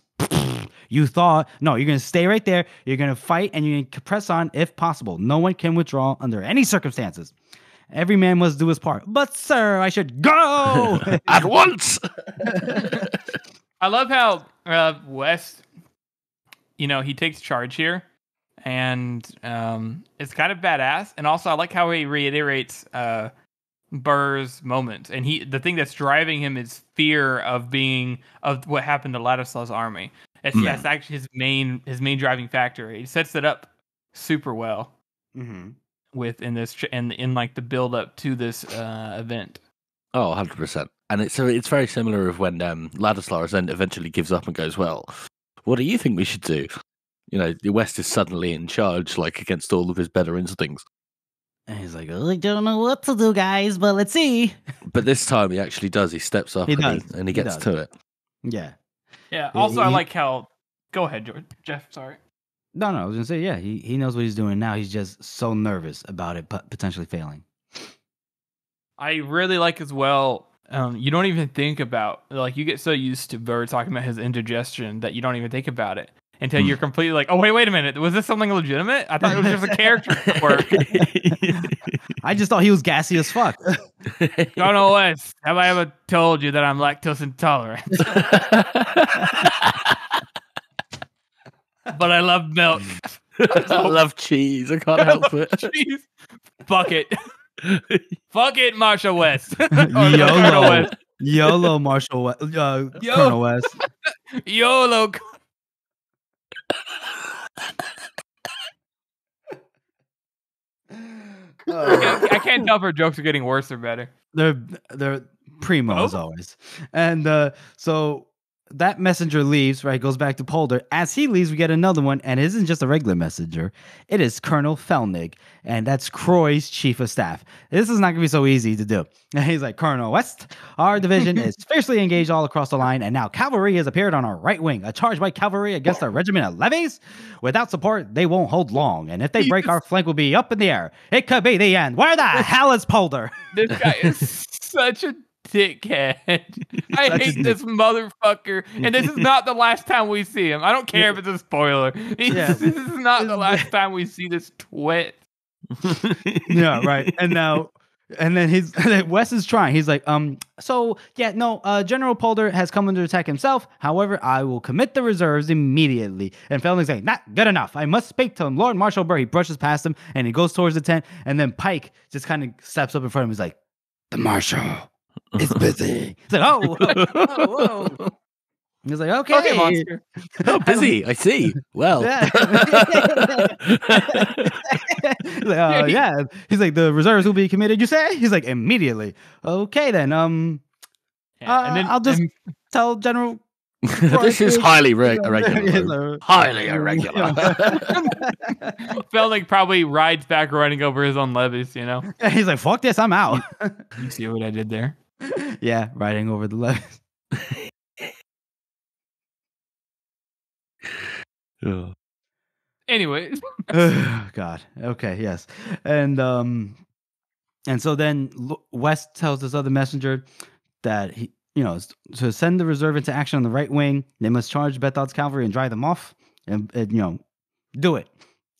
you thought, no, you're going to stay right there. You're going to fight and you're going to press on if possible. No one can withdraw under any circumstances. Every man must do his part. But, sir, I should go at once. I love how West, he takes charge here. And it's kind of badass. And also, I like how he reiterates Burr's moment. And the thing that's driving him is fear of what happened to Ladislav's army. That's actually his main driving factor. He sets it up super well in like the build up to this event. Oh, 100%. And it's very similar of when Ladislas then eventually gives up and goes, well, what do you think we should do? The West is suddenly in charge, like against all of his better instincts. And he's like, I don't know what to do, guys, but let's see. But this time he actually does. He steps up and he gets to it. Yeah. Yeah. Also, I like how. Go ahead, Jeff. Sorry. No, I was gonna say, yeah, he knows what he's doing now. He's just so nervous about it, potentially failing. I really like as well. You don't even think about, like, you get so used to Burr talking about his indigestion that you don't even think about it until you're completely like, oh wait a minute, was this something legitimate? I thought it was just a character work. I just thought he was gassy as fuck. Colonel West, have I ever told you that I'm lactose intolerant? But I love milk. I love cheese. I can't help it. Cheese. Fuck it. Fuck it, Marshal West. YOLO. West. YOLO, Marshal West. Colonel West. YOLO. I can't tell if her jokes are getting worse or better. They're primo as always. And so that messenger leaves, right? Goes back to Polder. As he leaves, we get another one, and it isn't just a regular messenger. It is Colonel Felnig, and that's Croy's chief of staff. This is not going to be so easy to do. And he's like, Colonel West, our division is fiercely engaged all across the line, and now cavalry has appeared on our right wing. A charge by cavalry against a regiment of levies? Without support, they won't hold long, and if they break, our flank will be up in the air. It could be the end. Where the hell is Polder? This guy is such a dickhead. I hate this motherfucker. And this is not the last time we see him. I don't care if it's a spoiler. This is not the last time we see this twit. Yeah, right. And then Wes is trying. He's like, General Polder has come under attack himself. However, I will commit the reserves immediately. And Felning's like, not good enough. I must speak to him. Lord Marshal Burr. He brushes past him and he goes towards the tent. And then Pike just kind of steps up in front of him. He's like, the Marshal. It's busy. It's like, whoa. He's like, okay, monster. Oh, busy. I see. Well, yeah. He's like, yeah. He's like, the reserves will be committed. You say? He's like, immediately. Okay, then. And then I'll just tell General. This is highly irregular. Highly irregular. Felt like probably rides back running over his own levies, He's like, fuck this, I'm out. You see what I did there? Yeah, riding over the levies. Anyways. God. Okay, yes. And so then West tells this other messenger that he, to send the reserve into action on the right wing. They must charge Bethod's cavalry and drive them off, and do it.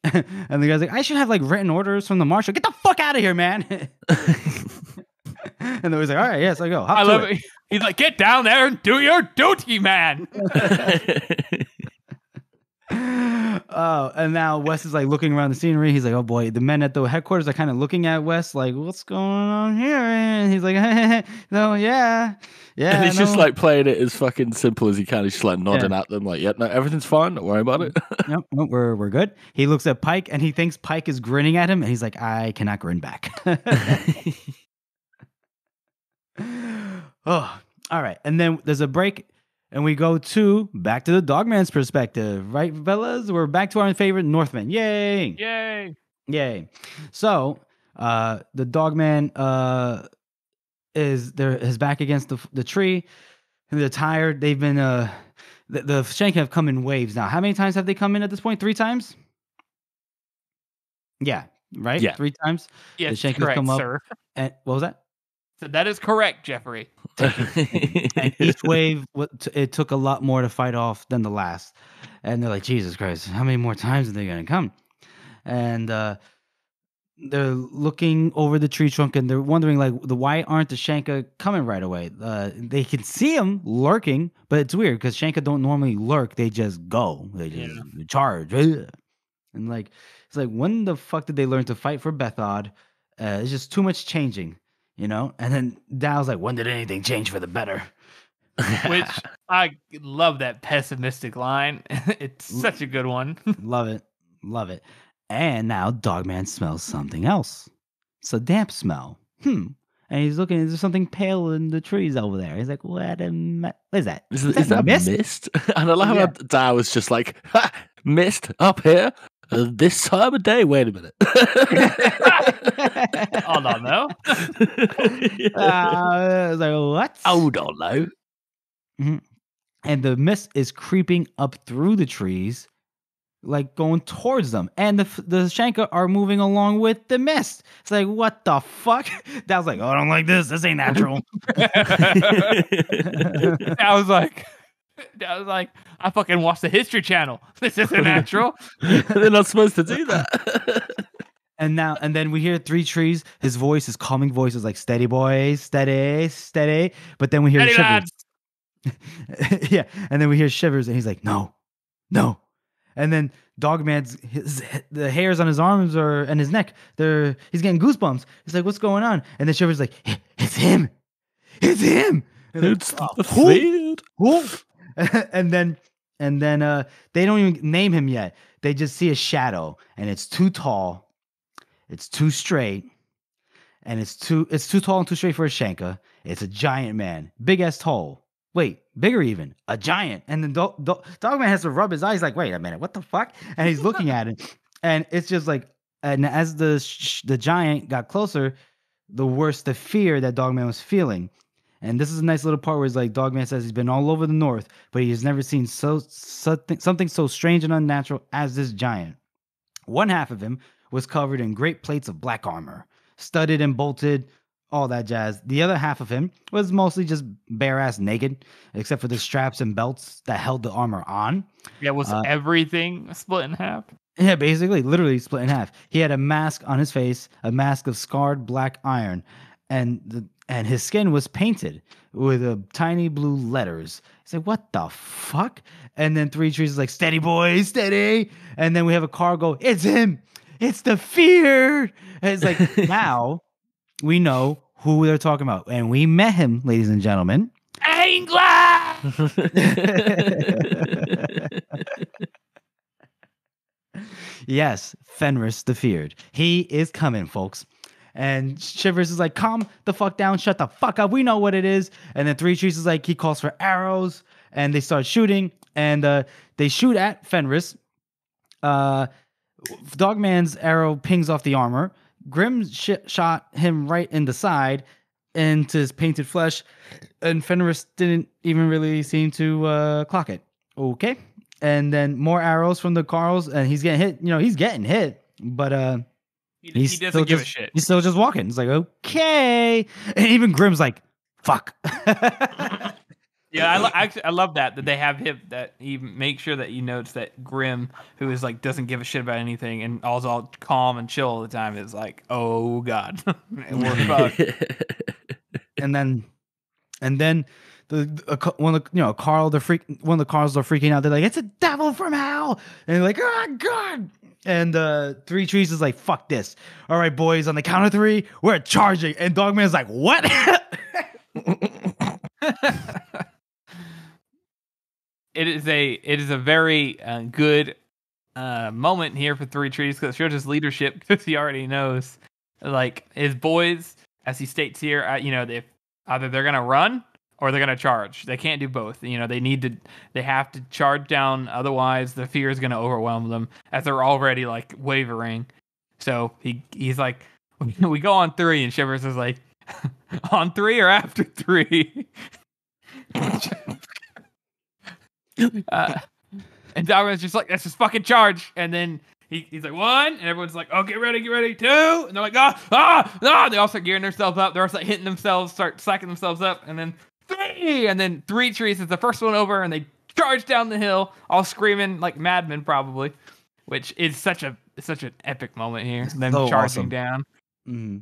And the guy's like, I should have written orders from the marshal. Get the fuck out of here, man. And then he's like, all right, yes, I go. Hop I to love it. it. He's like, get down there and do your duty, man. Oh, and now Wes is like looking around the scenery. He's like, oh boy, the men at the headquarters are kind of looking at Wes like, what's going on here? And he's like, no, yeah. And he's just no. like playing it as fucking simple as he can. He's just like nodding at them, like, yeah, no, everything's fine. Don't worry about it. Yep, no, we're good. He looks at Pike and he thinks Pike is grinning at him, and he's like, I cannot grin back. Oh, all right. And then there's a break, and we go back to the Dogman's perspective, right, fellas? We're back to our favorite Northman. Yay! Yay! So, the Dogman is his back against the tree, and they're tired. They've been the Shank have come in waves now. How many times have they come in at this point? 3 times? Yeah, right? Yeah. 3 times? Yes, the Shank correct, have come up. sir. And what was that? So that is correct, Jeffrey. And each wave, it took a lot more to fight off than the last. And they're like, Jesus Christ, how many more times are they going to come? And they're looking over the tree trunk, and they're wondering, like, why aren't the Shanka coming right away? They can see them lurking, but it's weird because Shanka don't normally lurk. They just go. They just charge. And like, it's like, when the fuck did they learn to fight for Bethod? It's just too much changing, you know? And then Dow's like, when did anything change for the better? Which I love that pessimistic line. It's such a good one. Love it. Love it. And now Dogman smells something else. It's a damp smell. And he's looking, there's something pale in the trees over there. He's like, what is that? Is that mist? And I love how Dow was just like, ha, mist up here? This time of day? Wait a minute. Hold on, though. I was like, what? Hold on, though. Mm-hmm. And the mist is creeping up through the trees, like going towards them. And the Shanka are moving along with the mist. It's like, what the fuck? That was like, oh, I don't like this. This ain't natural. I was like, I fucking watched the History Channel. This isn't natural. They're not supposed to do that. And then we hear 3 trees. His voice, his calming voice is like, steady boys, steady, steady. But then we hear shivers. Yeah. And then we hear shivers, and he's like, no. And then Dogman's the hairs on his arms and his neck, he's getting goosebumps. He's like, what's going on? And then Shiver's like, it's him. It's him. It's the field. Who? And then they don't even name him yet. They just see a shadow, and it's too tall, it's too straight, and it's too tall and too straight for a Shanka. It's a giant man, big as tall. Wait, bigger even, a giant. And then Dogman has to rub his eyes like, wait a minute, what the fuck? And he's looking at it, and it's just like, and as the giant got closer, the worse the fear that Dogman was feeling. And this is a nice little part where it's like, Dogman says he's been all over the north, but he has never seen something so strange and unnatural as this giant. One half of him was covered in great plates of black armor, studded and bolted, all that jazz. The other half of him was mostly just bare-ass naked, except for the straps and belts that held the armor on. Yeah, was everything split in half? Yeah, basically, literally split in half. He had a mask on his face, a mask of scarred black iron, and his skin was painted with tiny blue letters. He's like, what the fuck? And then 3 trees is like, steady boys, steady. And then we have a car go, it's him. It's the fear. And it's like, now we know who they're talking about. And we met him, ladies and gentlemen. Angler! Yes, Fenris the Feared. He is coming, folks. And Shivers is like, calm the fuck down, shut the fuck up, we know what it is. And then 3 trees is like, he calls for arrows, and they start shooting, and they shoot at Fenris. Dogman's arrow pings off the armor. Grim shot him right in the side, into his painted flesh, and Fenris didn't even really seem to clock it. Okay. And then more arrows from the Carls, and he's getting hit. You know, he's getting hit, but he doesn't give a shit. He's still just walking. It's like, okay. And even Grim's like, fuck. Yeah, I love that they have him, that he makes sure that he notes that Grim, who is like doesn't give a shit about anything and all calm and chill all the time, is like, oh god, we're fucked. and then one of the one of the Carls are freaking out. They're like, "It's a devil from hell!" And they're like, "Oh God!" And Three Trees is like, "Fuck this! All right, boys, on the count of 3, we're charging." And Dogman's like, "What?" It is a very good moment here for Three Trees because it shows his leadership because he already knows like his boys, as he states here, if either they're gonna run or they're gonna charge. They can't do both. They have to charge down, otherwise the fear is gonna overwhelm them as they're already like wavering. So he's like, we go on 3, and Shivers is like, on 3 or after 3. And Dogman's just like, let's just fucking charge. And then he's like, 1, and everyone's like, oh, get ready, 2. And they're like, ah. They all start gearing themselves up. They're all like hitting themselves, start slacking themselves up. And then 3, and then Three Trees is the first one over, and they charge down the hill, all screaming like madmen, probably, which is such an epic moment here. Them so charging awesome. down. Mm-hmm.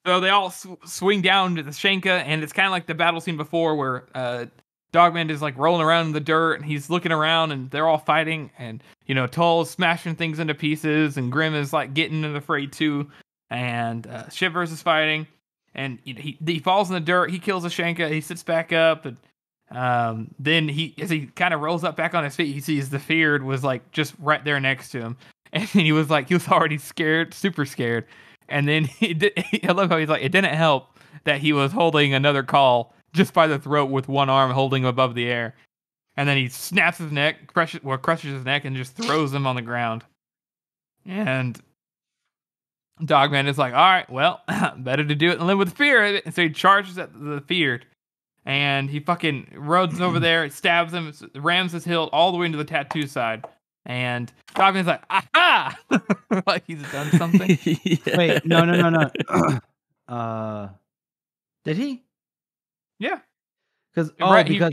So they all swing down to the Shenka, and it's kind of like the battle scene before where Dogman is like rolling around in the dirt, and he's looking around, and they're all fighting, and Tull's smashing things into pieces, and Grim is like getting in the fray too, and Shivers is fighting, and he falls in the dirt, he kills a Shenka, he sits back up, and then as he kind of rolls up back on his feet, he sees the Feared was like just right there next to him, and he was already scared, super scared, and then I love how he's like, it didn't help that he was holding another call just by the throat with one arm, holding him above the air. And then he snaps his neck, crushes his neck, and just throws him on the ground. And Dogman is like, all right, well, better to do it than live with fear. And so he charges at the Feared. And he fucking runs over there, stabs him, rams his hilt all the way into the tattoo side. And Dogman's like, aha! Like he's done something. Yeah. Wait, no. Did he? Yeah, because he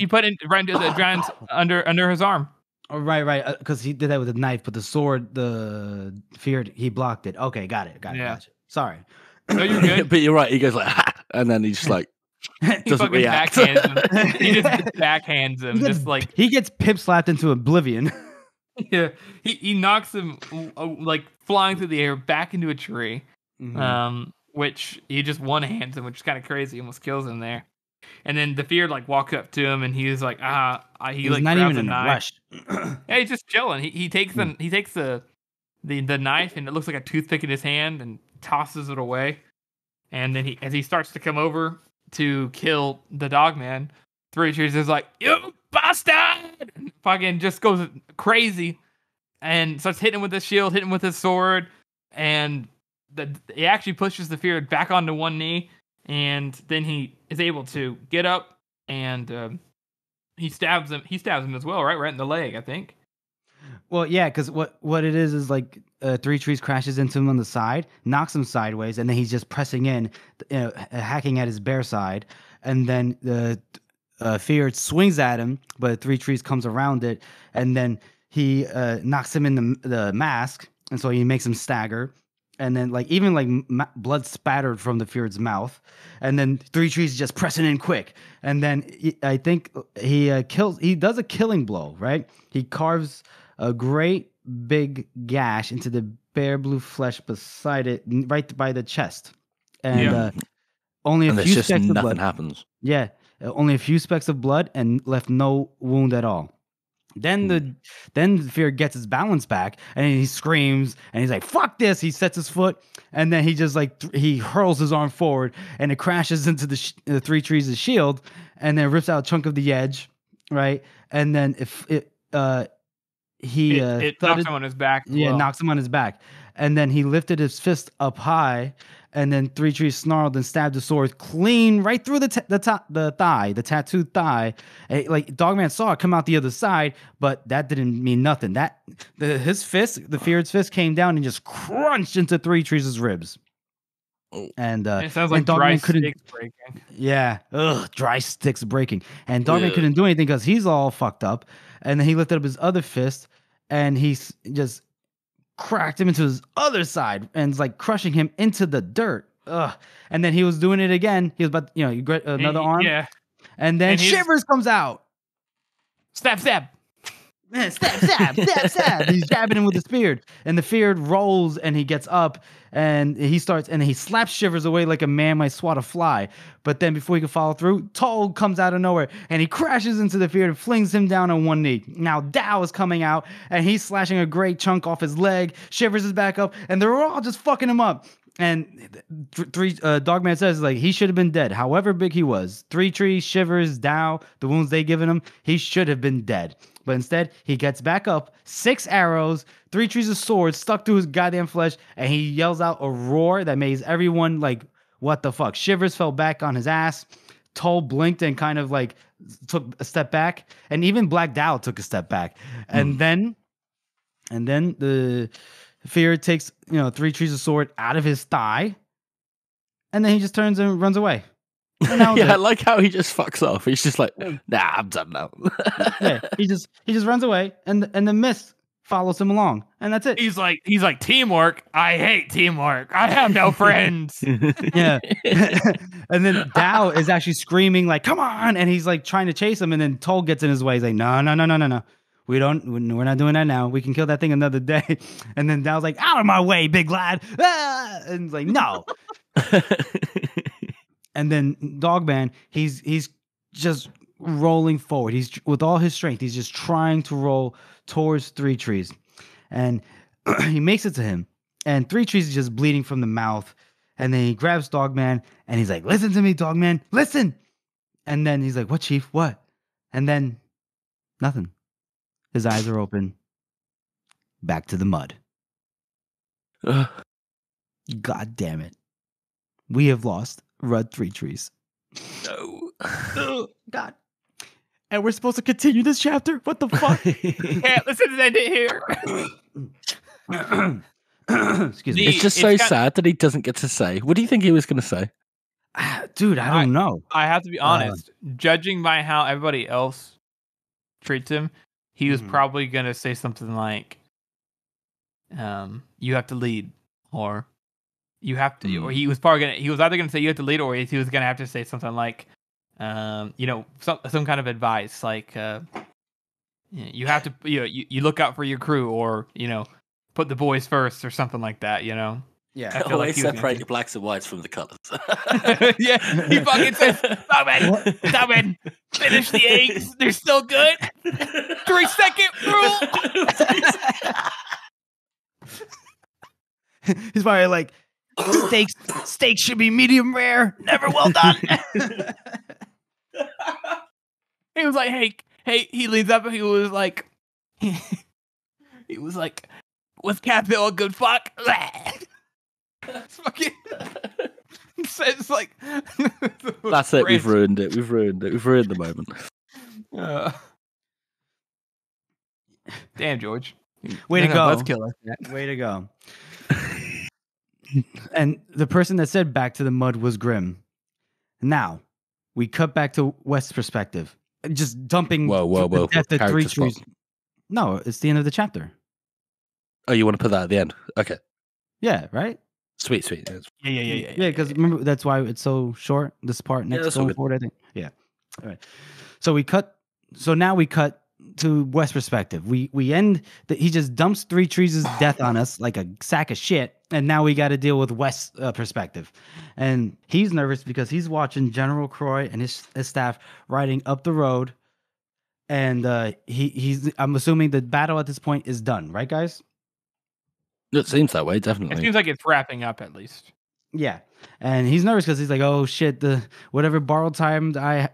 put it right into the giant under his arm. Oh, right. Because he did that with a knife, but the sword, the Feared, he blocked it. Okay, got it. Gotcha. Sorry. No, you're good. But you're right. He goes like, ha! And then he's just like, doesn't react. Backhands him. He just backhands him, just like he gets pip slapped into oblivion. Yeah, he knocks him like flying through the air back into a tree. Mm-hmm. Which he just one-hands him, which is kind of crazy, almost kills him there. And then the Feared like walks up to him, and he's like, he's like not even in a a rush. Yeah, he's just chilling. He takes the knife, and it looks like a toothpick in his hand, and tosses it away. And then as he starts to come over to kill the Dogman, Three Trees is like, you bastard! And fucking just goes crazy and starts hitting him with his shield, hitting him with his sword, and he actually pushes the Feared back onto one knee, and then he is able to get up, and he stabs him. He stabs him as well, right in the leg, I think. Well, yeah, because what it is like Three Trees crashes into him on the side, knocks him sideways, and then he's just pressing in, hacking at his bare side, and then the Feared swings at him, but Three Trees comes around it, and then he knocks him in the mask, and so he makes him stagger. And then, blood spattered from the Feared's mouth, and then Three Trees just pressing in quick. And then I think he kills. He does a killing blow, right? He carves a great big gash into the bare blue flesh beside it, right by the chest, and only a few specks of blood. Nothing happens. Yeah, only a few specks of blood, and left no wound at all. Then the Feared gets his balance back, and he screams, and he's like, "Fuck this!" He sets his foot, and then he just he hurls his arm forward, and it crashes into the Three Trees' shield, and then rips out a chunk of the edge, right? And then it knocks him on his back. Yeah, knocks him on his back, and then he lifted his fist up high, and then Three Trees snarled and stabbed the sword clean right through the tattooed thigh. Like Dogman saw it come out the other side, but that didn't mean nothing. His fist, the Feared's fist, came down and just crunched into Three Trees' ribs. And it sounds like dry sticks breaking. Yeah, dry sticks breaking. And Dogman couldn't do anything because he's all fucked up. And then he lifted up his other fist, and he's just cracked him into his other side and is like crushing him into the dirt. ugh. And then he was doing it again. He was about, you get another arm. Yeah. And then Shivers comes out. Stab, stab. Stab. He's jabbing him with his beard. And the beard rolls and he gets up and he slaps Shivers away like a man might swat a fly. But then before he can follow through, Toll comes out of nowhere and he crashes into the beard and flings him down on one knee. Now Dow is coming out and he's slashing a great chunk off his leg. Shivers is back up and they're all just fucking him up. And Dogman says like he should have been dead, however big he was. Three Trees, Shivers, Dow, the wounds they given him, he should have been dead. But instead, he gets back up, 6 arrows, 3 trees of swords stuck through his goddamn flesh, and he yells out a roar that makes everyone like, what the fuck? Shivers fell back on his ass. Toll blinked and kind of like took a step back, and even Black Dow took a step back. And then the Fear takes 3 trees of sword out of his thigh, and then he just turns and runs away. Yeah, I like how he just fucks off. He's just like, nah, I'm done now. Yeah, he just runs away, and the mist follows him along, and that's it. He's like teamwork. I hate teamwork. I have no friends. Yeah. And then Dow is actually screaming like, "Come on!" And he's like trying to chase him, and then Toll gets in his way. He's like, "No. We're not doing that now. We can kill that thing another day." And then Dow's like, "Out of my way, big lad!" Ah! And he's like, "No." And then Dogman, he's just rolling forward. He's with all his strength. He's just trying to roll towards 3 trees, and he makes it to him. And 3 trees is just bleeding from the mouth. And then he grabs Dogman, and he's like, "Listen to me, Dogman, listen." And then he's like, "What, Chief? What?" And then nothing. His eyes are open. Back to the mud. God damn it. We have lost Rudd 3 trees. No. Oh, God. And we're supposed to continue this chapter? What the fuck? Yeah, listen to end it here. Excuse me. It's just so sad that he doesn't get to say. What do you think he was going to say? Dude, I don't know. I have to be honest. Judging by how everybody else treats him, he was probably going to say something like, you have to lead, or you have to, or he was either going to say you have to lead, or he was going to have to say something like, some kind of advice, like, you have to, you look out for your crew, or, put the boys first, or something like that, Yeah. I feel like separate the blacks and whites from the colors. Yeah, he fucking says, stop it, finish the eggs, they're still good. 3-second rule. He's probably like, steaks should be medium rare, never well done. He was like, hey, he leans up and he was like, was Cathville a good fuck? It's fucking. It's like. That's it. We've ruined it. We've ruined the moment. Damn, George. Way to go. Let's kill us. Way to go. And the person that said back to the mud was Grim. Now, we cut back to West's perspective. Just dumping whoa. death at 3 Character trees. spot. No, it's the end of the chapter. Oh, you want to put that at the end? Okay. Yeah, right? Sweet. Yeah, because remember, that's why it's so short, this part next going forward, I think. Yeah. All right. So now we cut to West's perspective. We end he just dumps 3 trees' death on us like a sack of shit, and now we got to deal with West's perspective. And he's nervous because he's watching General Croy and his staff riding up the road, and I'm assuming the battle at this point is done, right, guys? It seems that way, definitely. It seems like it's wrapping up at least. Yeah, and he's nervous because he's like, "Oh shit! Whatever borrowed time I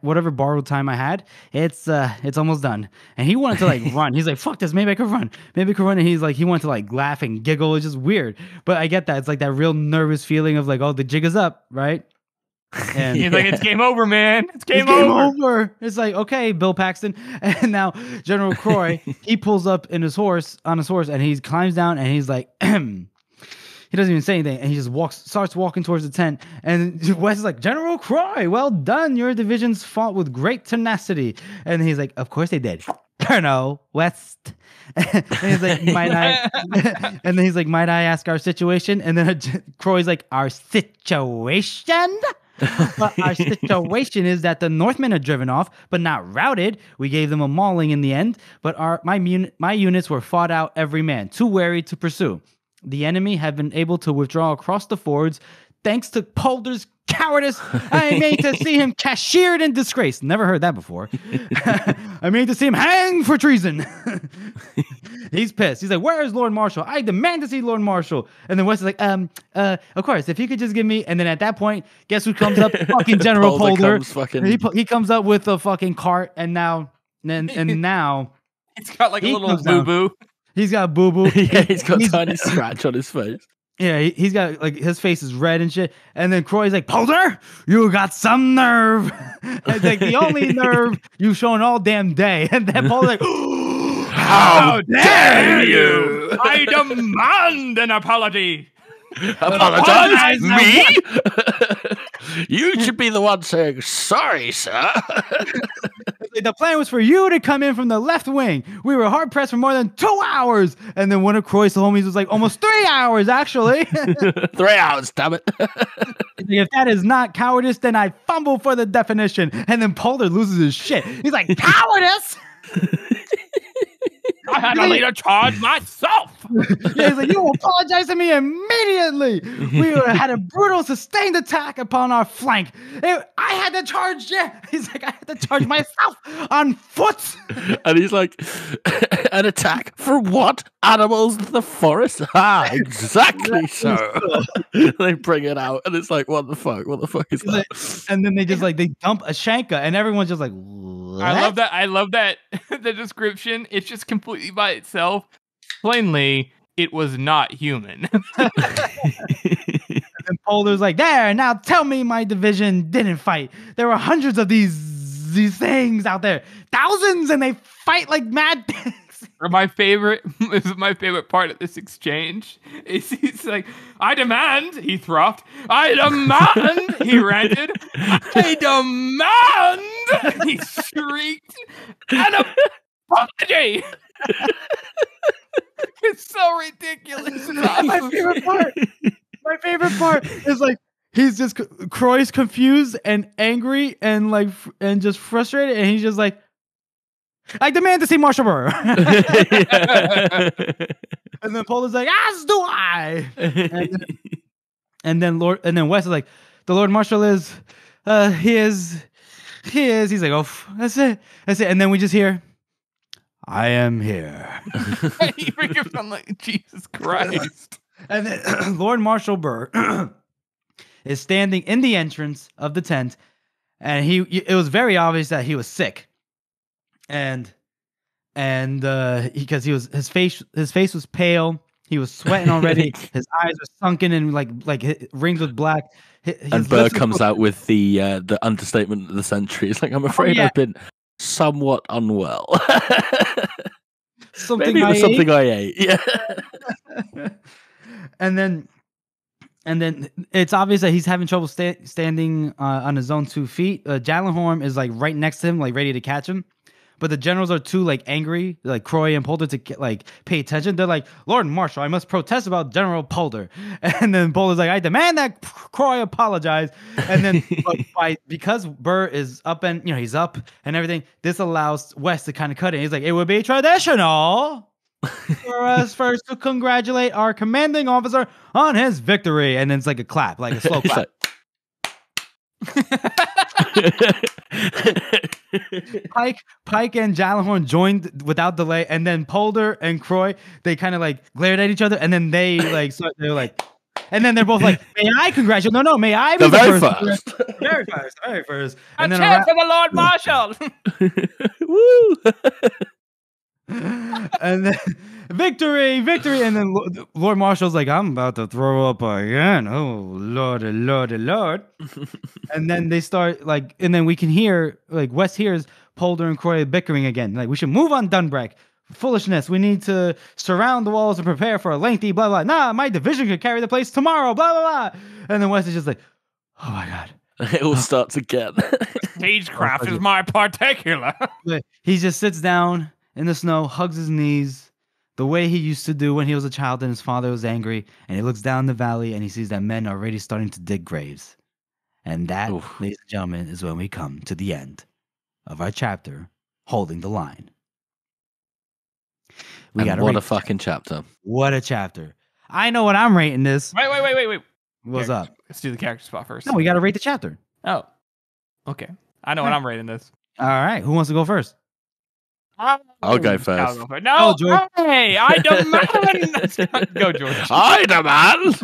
had, it's almost done." And he wanted to like run. He's like, "Fuck this! Maybe I could run. And he's like, he wanted to like laugh and giggle. It's just weird, but I get that. It's like that real nervous feeling of like, "Oh, the jig is up, right?" And he's like, "It's game over, man. It's game over." It's like, okay, Bill Paxton, and now General Croy, he pulls up on his horse, and he climbs down, and he's like. He doesn't even say anything, and he just starts walking towards the tent. And Wes is like, "General Croy, well done. Your divisions fought with great tenacity." And he's like, "Of course they did." Colonel West. And he's like, might I? And then he's like, might I ask our situation? And then Croy's like, our situation? But our situation is that the Northmen are driven off, but not routed. We gave them a mauling in the end, but my units were fought out every man, too wary to pursue. The enemy have been able to withdraw across the fords, thanks to Polder's cowardice. I mean to see him cashiered in disgrace. Never heard that before. I mean to see him hanged for treason. He's pissed. He's like, where is Lord Marshal? I demand to see Lord Marshal. And then West is like, of course, if you could just give me. And then at that point, guess who comes up? Fucking General Polder. He comes up with a fucking cart, and now it's got like a little boo-boo. He's got a boo-boo. Yeah, he's got a tiny scratch on his face. Yeah, he's got, like, his face is red and shit. And then Croy's like, Polder, you got some nerve. It's like the only nerve you've shown all damn day. And then Polder's like, how dare you? I demand an apology. Apologize? Me? You should be the one saying, sorry, sir. The plan was for you to come in from the left wing. We were hard pressed for more than 2 hours. And then one of Croy's homies was like, almost 3 hours, actually. 3 hours, damn it. If that is not cowardice, then I fumble for the definition. And then Polder loses his shit. He's like, cowardice? I had to lead a charge myself. Yeah, he's like, you will apologize to me immediately. We had a brutal sustained attack upon our flank. I had to charge. Yeah, he's like, I had to charge myself on foot. And he's like, an attack for what? Animals in the forest? Ah, exactly so. They bring it out, and it's like, what the fuck? What the fuck is that? And then they just like, they dump a Shanka, and everyone's just like, what? I love that. The description, it's just completely by itself. Plainly, it was not human. And Polder's like, there, now tell me my division didn't fight. There were hundreds of these things out there. Thousands, and they fight like mad things. My favorite part of this exchange is he's like, I demand, he throffed. I demand, he ranted. I demand, he shrieked. An apology. It's so ridiculous. My favorite part is like, he's just, Croy's confused and angry and like, and just frustrated, and he's just like, I demand to see Marshal Burr. And then Polder's like, as do I. And then West is like, the Lord Marshal is, he is. He's like, oh, that's it. And then we just hear, I am here. He freaking sound like Jesus Christ. And then Lord Marshal Burr is standing in the entrance of the tent, and it was very obvious that he was sick. And because his face was pale, he was sweating already. His eyes were sunken and like rings with black. And Burr comes out with the understatement of the century. It's like, I'm afraid I've been somewhat unwell. Maybe it was something I ate. Yeah. And then it's obvious that he's having trouble standing on his own 2 feet. Jallenhorn is like right next to him, like ready to catch him. But the generals are too like angry, like Croy and Polder, to like pay attention. They're like, Lord Marshal, I must protest about General Polder. And then Polder's like, I demand that Croy apologize. And then because Burr is up and he's up and everything, this allows West to kind of cut it. He's like, it would be traditional for us first to congratulate our commanding officer on his victory. And then it's like a clap, like a slow clap. Pike and Jallenhorn joined without delay, and then Polder and Croy, they kind of like glared at each other, and then they like they're like, and then they're both like, may I congratulate? No, may I be the very first. And then cheer for the Lord Marshal. Woo! And then victory, and then Lord Marshal's like, I'm about to throw up again. Oh lordy. And then they start like, and then we can hear like West hears Polder and Croy bickering again. Like, we should move on Dunbrack. Foolishness. We need to surround the walls and prepare for a lengthy blah blah. Nah, my division could carry the place tomorrow. Blah blah blah. And then West is just like, oh my god. It all starts again. Stagecraft is my particular. He just sits down. in the snow, hugs his knees, the way he used to do when he was a child and his father was angry, and he looks down the valley and he sees that men are already starting to dig graves. And that, Oof. ladies and gentlemen, is when we come to the end of our chapter, Holding the Line. We got What a fucking chapter. What a chapter. I know what I'm rating this. Wait. What's up? Let's do the character spot first. No, we got to rate the chapter. Oh, okay. I know what I'm rating this. All right. Who wants to go first? I'll go first. I'll go first. No, George. Hey, I demand. Go, George. I demand.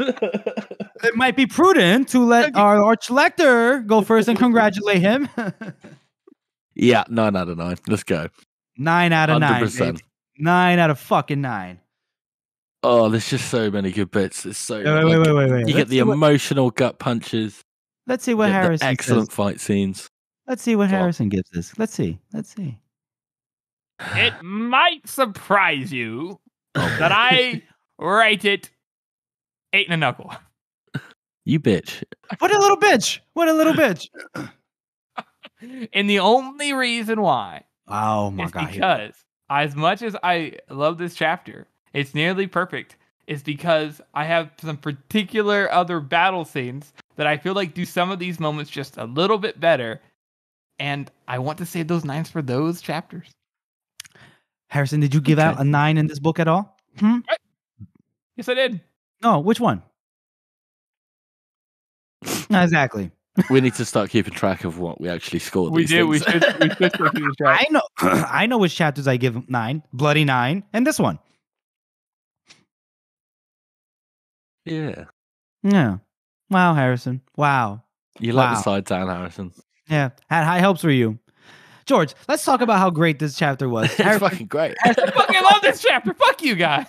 It might be prudent to let our arch lector go first and congratulate him. Yeah, 9 out of 9. Let's go. 9 out of 9. 100%. Babe. 9 out of fucking 9. Oh, there's just so many good bits. It's so Wait. You get the emotional gut punches. Let's see what Harrison the excellent says. fight scenes. Let's see what Harrison gives this. Let's see. It might surprise you that I rate it 8 and a knuckle. You bitch. What a little bitch. And the only reason why Oh my is God. because as much as I love this chapter, it's nearly perfect, is because I have some particular other battle scenes that I feel like do some of these moments just a little bit better. And I want to save those 9s for those chapters. Harrison, did you give out a 9 in this book at all? Yes, I did. No, which one? Not exactly. We need to start keeping track of what we actually scored. We these do. We things. should start keeping track. I know which chapters I give 9. Bloody 9. And this one. Yeah. Yeah. Wow, Harrison. Wow. You let the side down, Harrison. Yeah. Had high hopes for you. George, let's talk about how great this chapter was. It's fucking great. I fucking love this chapter. Fuck you guys.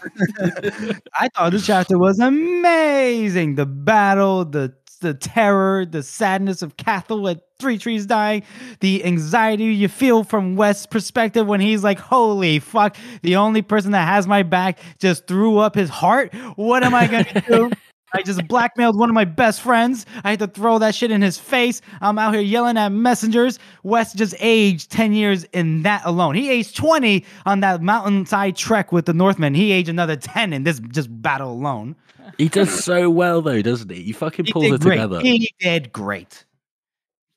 I thought this chapter was amazing. The battle, the terror, the sadness of Cathal at Three Trees dying, the anxiety you feel from West's perspective when he's like, holy fuck, the only person that has my back just threw up his heart. What am I going to do? I just blackmailed one of my best friends. I had to throw that shit in his face. I'm out here yelling at messengers. West just aged 10 years in that alone. He aged 20 on that mountainside trek with the Northmen. He aged another 10 in this just battle alone. He does so well, though, doesn't he? He fucking pulls it together. He did great.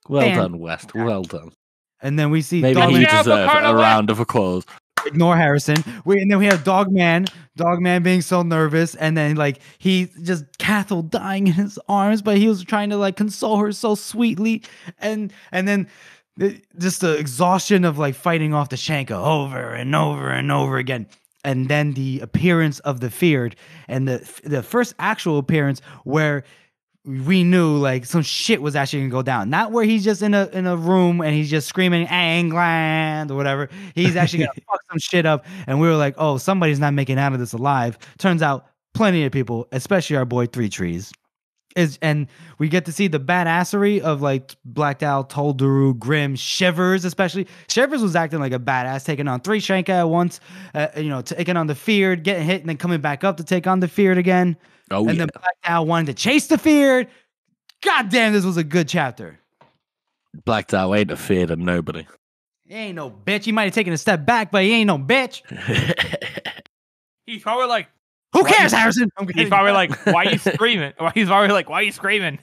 Well done, West. Well done. And then we see maybe Dogman. you deserve a round of applause. Ignore Harrison. And then we have Dogman being so nervous, and then like he just Cathal dying in his arms, but he was trying to like console her so sweetly, and then just the exhaustion of like fighting off the Shanka over and over and over again. And then the appearance of the Feared, and the first actual appearance where we knew like some shit was actually gonna go down. Not where he's just in a room and he's just screaming England or whatever. He's actually gonna fuck some shit up. And we were like, oh, somebody's not making out of this alive. Turns out plenty of people, especially our boy Three Trees. And we get to see the badassery of like Blacked Owl, Tolduru, Grim, Shivers, especially. Shivers was acting like a badass, taking on 3 Shanka at once, taking on the Feared, getting hit, and then coming back up to take on the Feared again. Oh, and then Blacked Owl wanted to chase the Feared. God damn, this was a good chapter. Blacked Owl ain't afeard of nobody. He ain't no bitch. He might have taken a step back, but he ain't no bitch. He's probably like, who cares, Harrison? He's probably like, why are you screaming? He's probably like, why are you screaming?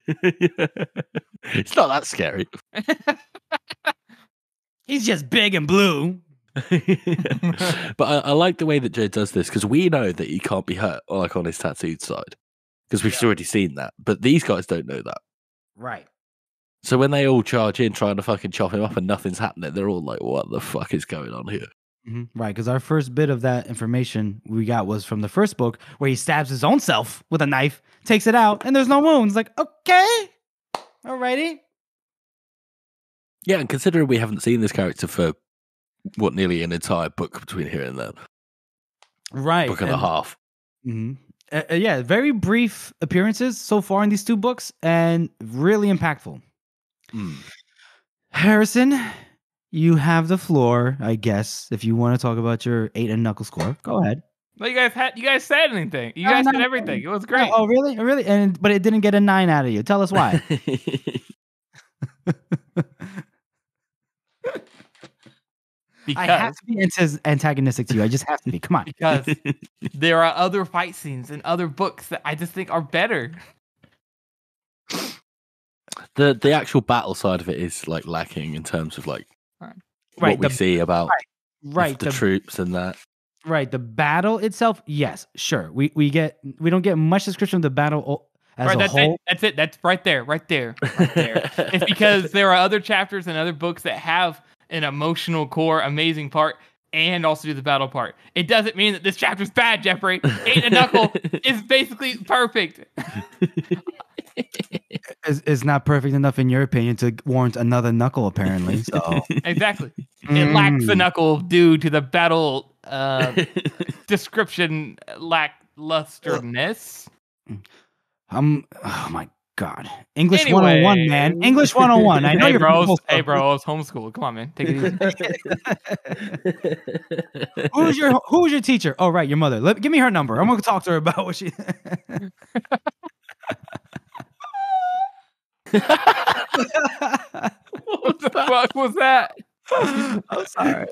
It's not that scary. He's just big and blue. But I like the way that Jay does this, because we know that he can't be hurt like on his tattooed side, because we've already seen that. But these guys don't know that. Right. So when they all charge in trying to fucking chop him up and nothing's happening, they're all like, what the fuck is going on here? Mm-hmm. Right, because our first bit of that information we got was from the first book, where he stabs his own self with a knife, takes it out, and there's no wounds. Like, okay, alrighty. Yeah, and considering we haven't seen this character for nearly an entire book between here and there, right, book and a half. Mm-hmm. Yeah, very brief appearances so far in these 2 books, and really impactful. Harrison, you have the floor, I guess. If you want to talk about your 8 and knuckle score, go ahead. Well, you guys said anything. You guys said everything. It was great. Oh, really? Really? But it didn't get a 9 out of you. Tell us why. I have to be antagonistic to you. I just have to be. Come on. Because there are other fight scenes in other books that I just think are better. The actual battle side of it is like lacking in terms of like right. what we see about right the troops and that. Right, the battle itself, yes, sure. We don't get much description of the battle as a whole. That's it. That's right there. It's because there are other chapters and other books that have an emotional core, amazing part, and also do the battle part. It doesn't mean that this chapter's bad, Jeffrey. Eight and Knuckle is basically perfect. It's not perfect enough in your opinion to warrant another Knuckle, apparently. So exactly, it lacks the Knuckle due to the battle description lacklusterness. Oh my God, English 101, man. English 101. I know you're bro. Hey, bro, I was homeschooled. Come on, man, take it easy. Who's your teacher? Oh, right, your mother. Give me her number. I'm gonna talk to her about what she. What the fuck was that? I'm sorry.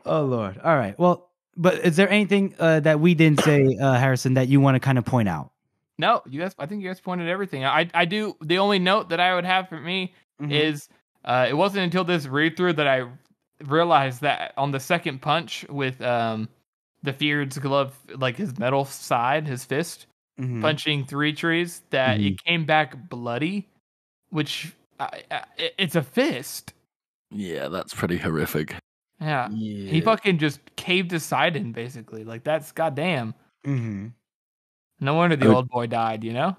Oh Lord. All right. Well, but is there anything that we didn't say, Harrison, that you want to kind of point out? No, I think you guys pointed everything. I do. The only note that I would have for me is it wasn't until this read through that I realized that on the second punch with the Feared's glove, like his metal side, his fist punching 3 trees, that it came back bloody, which it's a fist. Yeah, that's pretty horrific. Yeah. He fucking just caved his side in, basically. Like, that's goddamn. No wonder the old boy died, you know?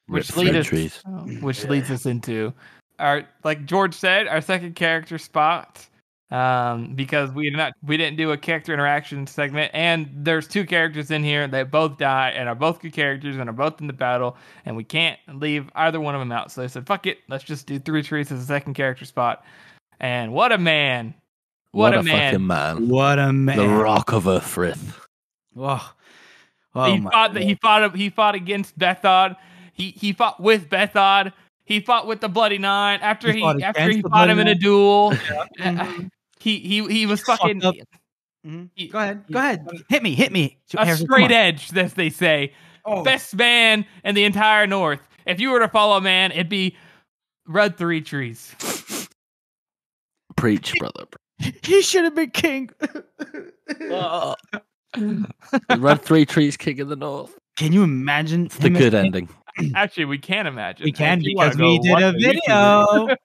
Which leads us into our, like George said, our second character spot. Because we didn't do a character interaction segment, and there's 2 characters in here that both die and are both good characters and are both in the battle, and we can't leave either one of them out. So they said, "Fuck it, let's just do 3 trees as a second character spot." And what a man! What a man! Fucking man! What a man! The Rock of Earthrith. Oh he fought against Bethod. He fought with Bethod. He fought with the Bloody Nine after he fought him in a duel. He was fucking. Go ahead. Hit me. A straight edge, as they say. Oh. Best man in the entire North. If you were to follow a man, it'd be Red 3 Trees. Preach, brother. He should have been king. Red 3 Trees, king of the North. Can you imagine? It's the good ending. Actually, we can imagine. We can, because we did a video.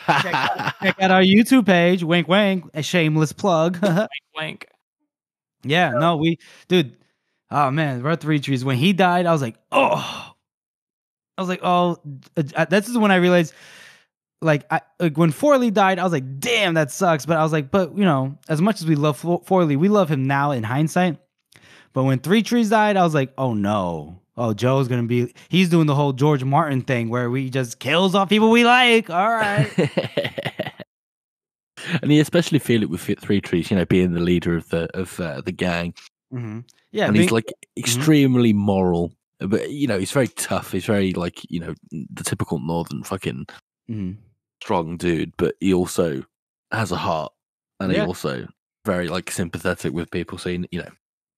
check out our YouTube page. Wink, wink. A shameless plug. Wink, wink. Yeah, no, dude. Oh man, Red 3 Trees. When he died, I was like, oh. This is when I realized, like when Forley died, I was like, damn, that sucks. But I was like, but you know, as much as we love Forley, we love him now in hindsight. But when 3 Trees died, I was like, oh no. Oh, Joe's going to be... He's doing the whole George Martin thing where we just kills off people we like. All right. And you especially feel it with 3 Trees, you know, being the leader of the gang. Yeah. And he's like extremely moral. But, you know, he's very tough. He's very like, you know, the typical northern fucking strong dude. But he also has a heart. And he also very like sympathetic with people. So, you know.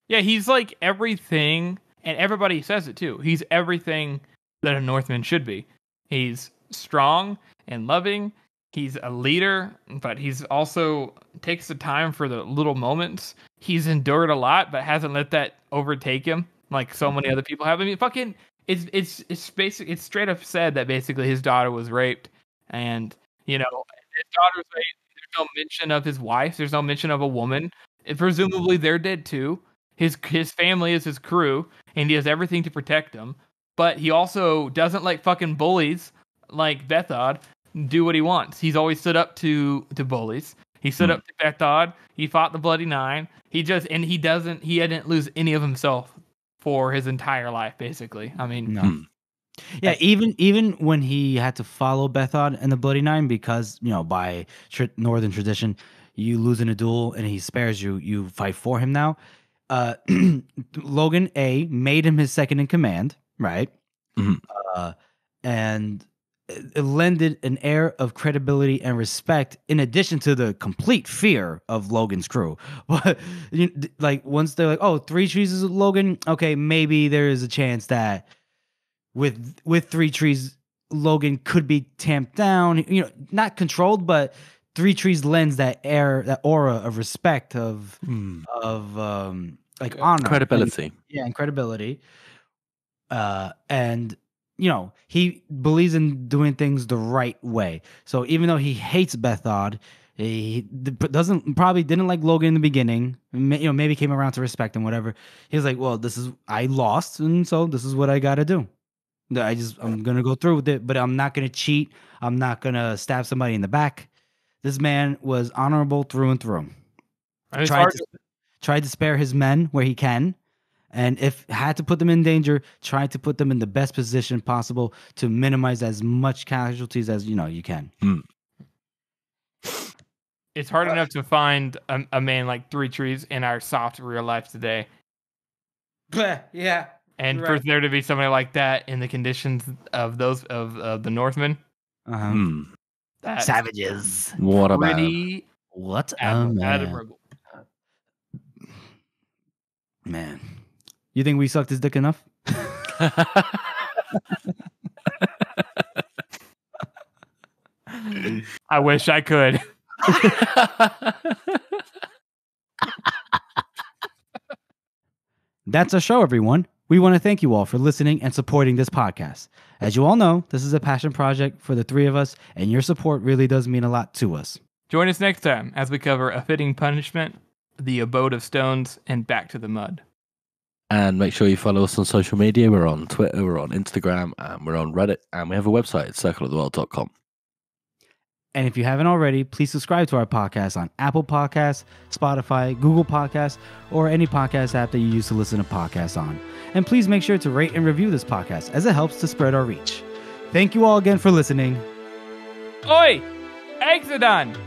Yeah, he's like everything... And everybody says it too. He's everything that a Northman should be. He's strong and loving. He's a leader, but he's also takes the time for the little moments. He's endured a lot, but hasn't let that overtake him like so many other people have. I mean, fucking, it's basic. It's straight up said that basically his daughter was raped, and you know his daughter was raped. There's no mention of his wife. There's no mention of a woman. And presumably they're dead too. His family is his crew, and he does everything to protect them. But he also doesn't let fucking bullies like Bethod do what he wants. He's always stood up to bullies. He stood up to Bethod. He fought the Bloody Nine. He didn't lose any of himself for his entire life, basically. I mean, no. Yeah, even when he had to follow Bethod and the Bloody Nine, because, you know, by northern tradition, you lose in a duel and he spares you, you fight for him now. Logan made him his second in command, right? and it lended an air of credibility and respect in addition to the complete fear of Logan's crew. But like once they're like, oh, 3 trees is Logan, okay, maybe there is a chance that with 3 trees Logan could be tamped down, not controlled, but 3 trees lends that air, that aura of respect, of like honor, credibility. and credibility. And he believes in doing things the right way. So even though he hates Bethod, he probably didn't like Logan in the beginning. Maybe came around to respect him, whatever. He was like, well, I lost, and so this is what I got to do. I'm gonna go through with it, but I'm not gonna cheat. I'm not gonna stab somebody in the back. This man was honorable through and through. Tried to spare his men where he can. And if had to put them in danger, try to put them in the best position possible to minimize as much casualties as you can. It's hard enough to find a man like 3 trees in our soft real life today. Yeah. And for there to be somebody like that in the conditions of those of the Northmen, savages. What a man! What a man! Admirable. Man. You think we sucked his dick enough? I wish I could. That's our show, everyone. We want to thank you all for listening and supporting this podcast. As you all know, this is a passion project for the 3 of us, and your support really does mean a lot to us. Join us next time as we cover A Fitting Punishment, The Abode of Stones, and Back to the Mud. And make sure you follow us on social media. We're on Twitter, we're on Instagram, and we're on Reddit. And we have a website at circleoftheworld.com. And if you haven't already, please subscribe to our podcast on Apple Podcasts, Spotify, Google Podcasts, or any podcast app that you use to listen to podcasts on. And please make sure to rate and review this podcast, as it helps to spread our reach. Thank you all again for listening. Oi! Exodon!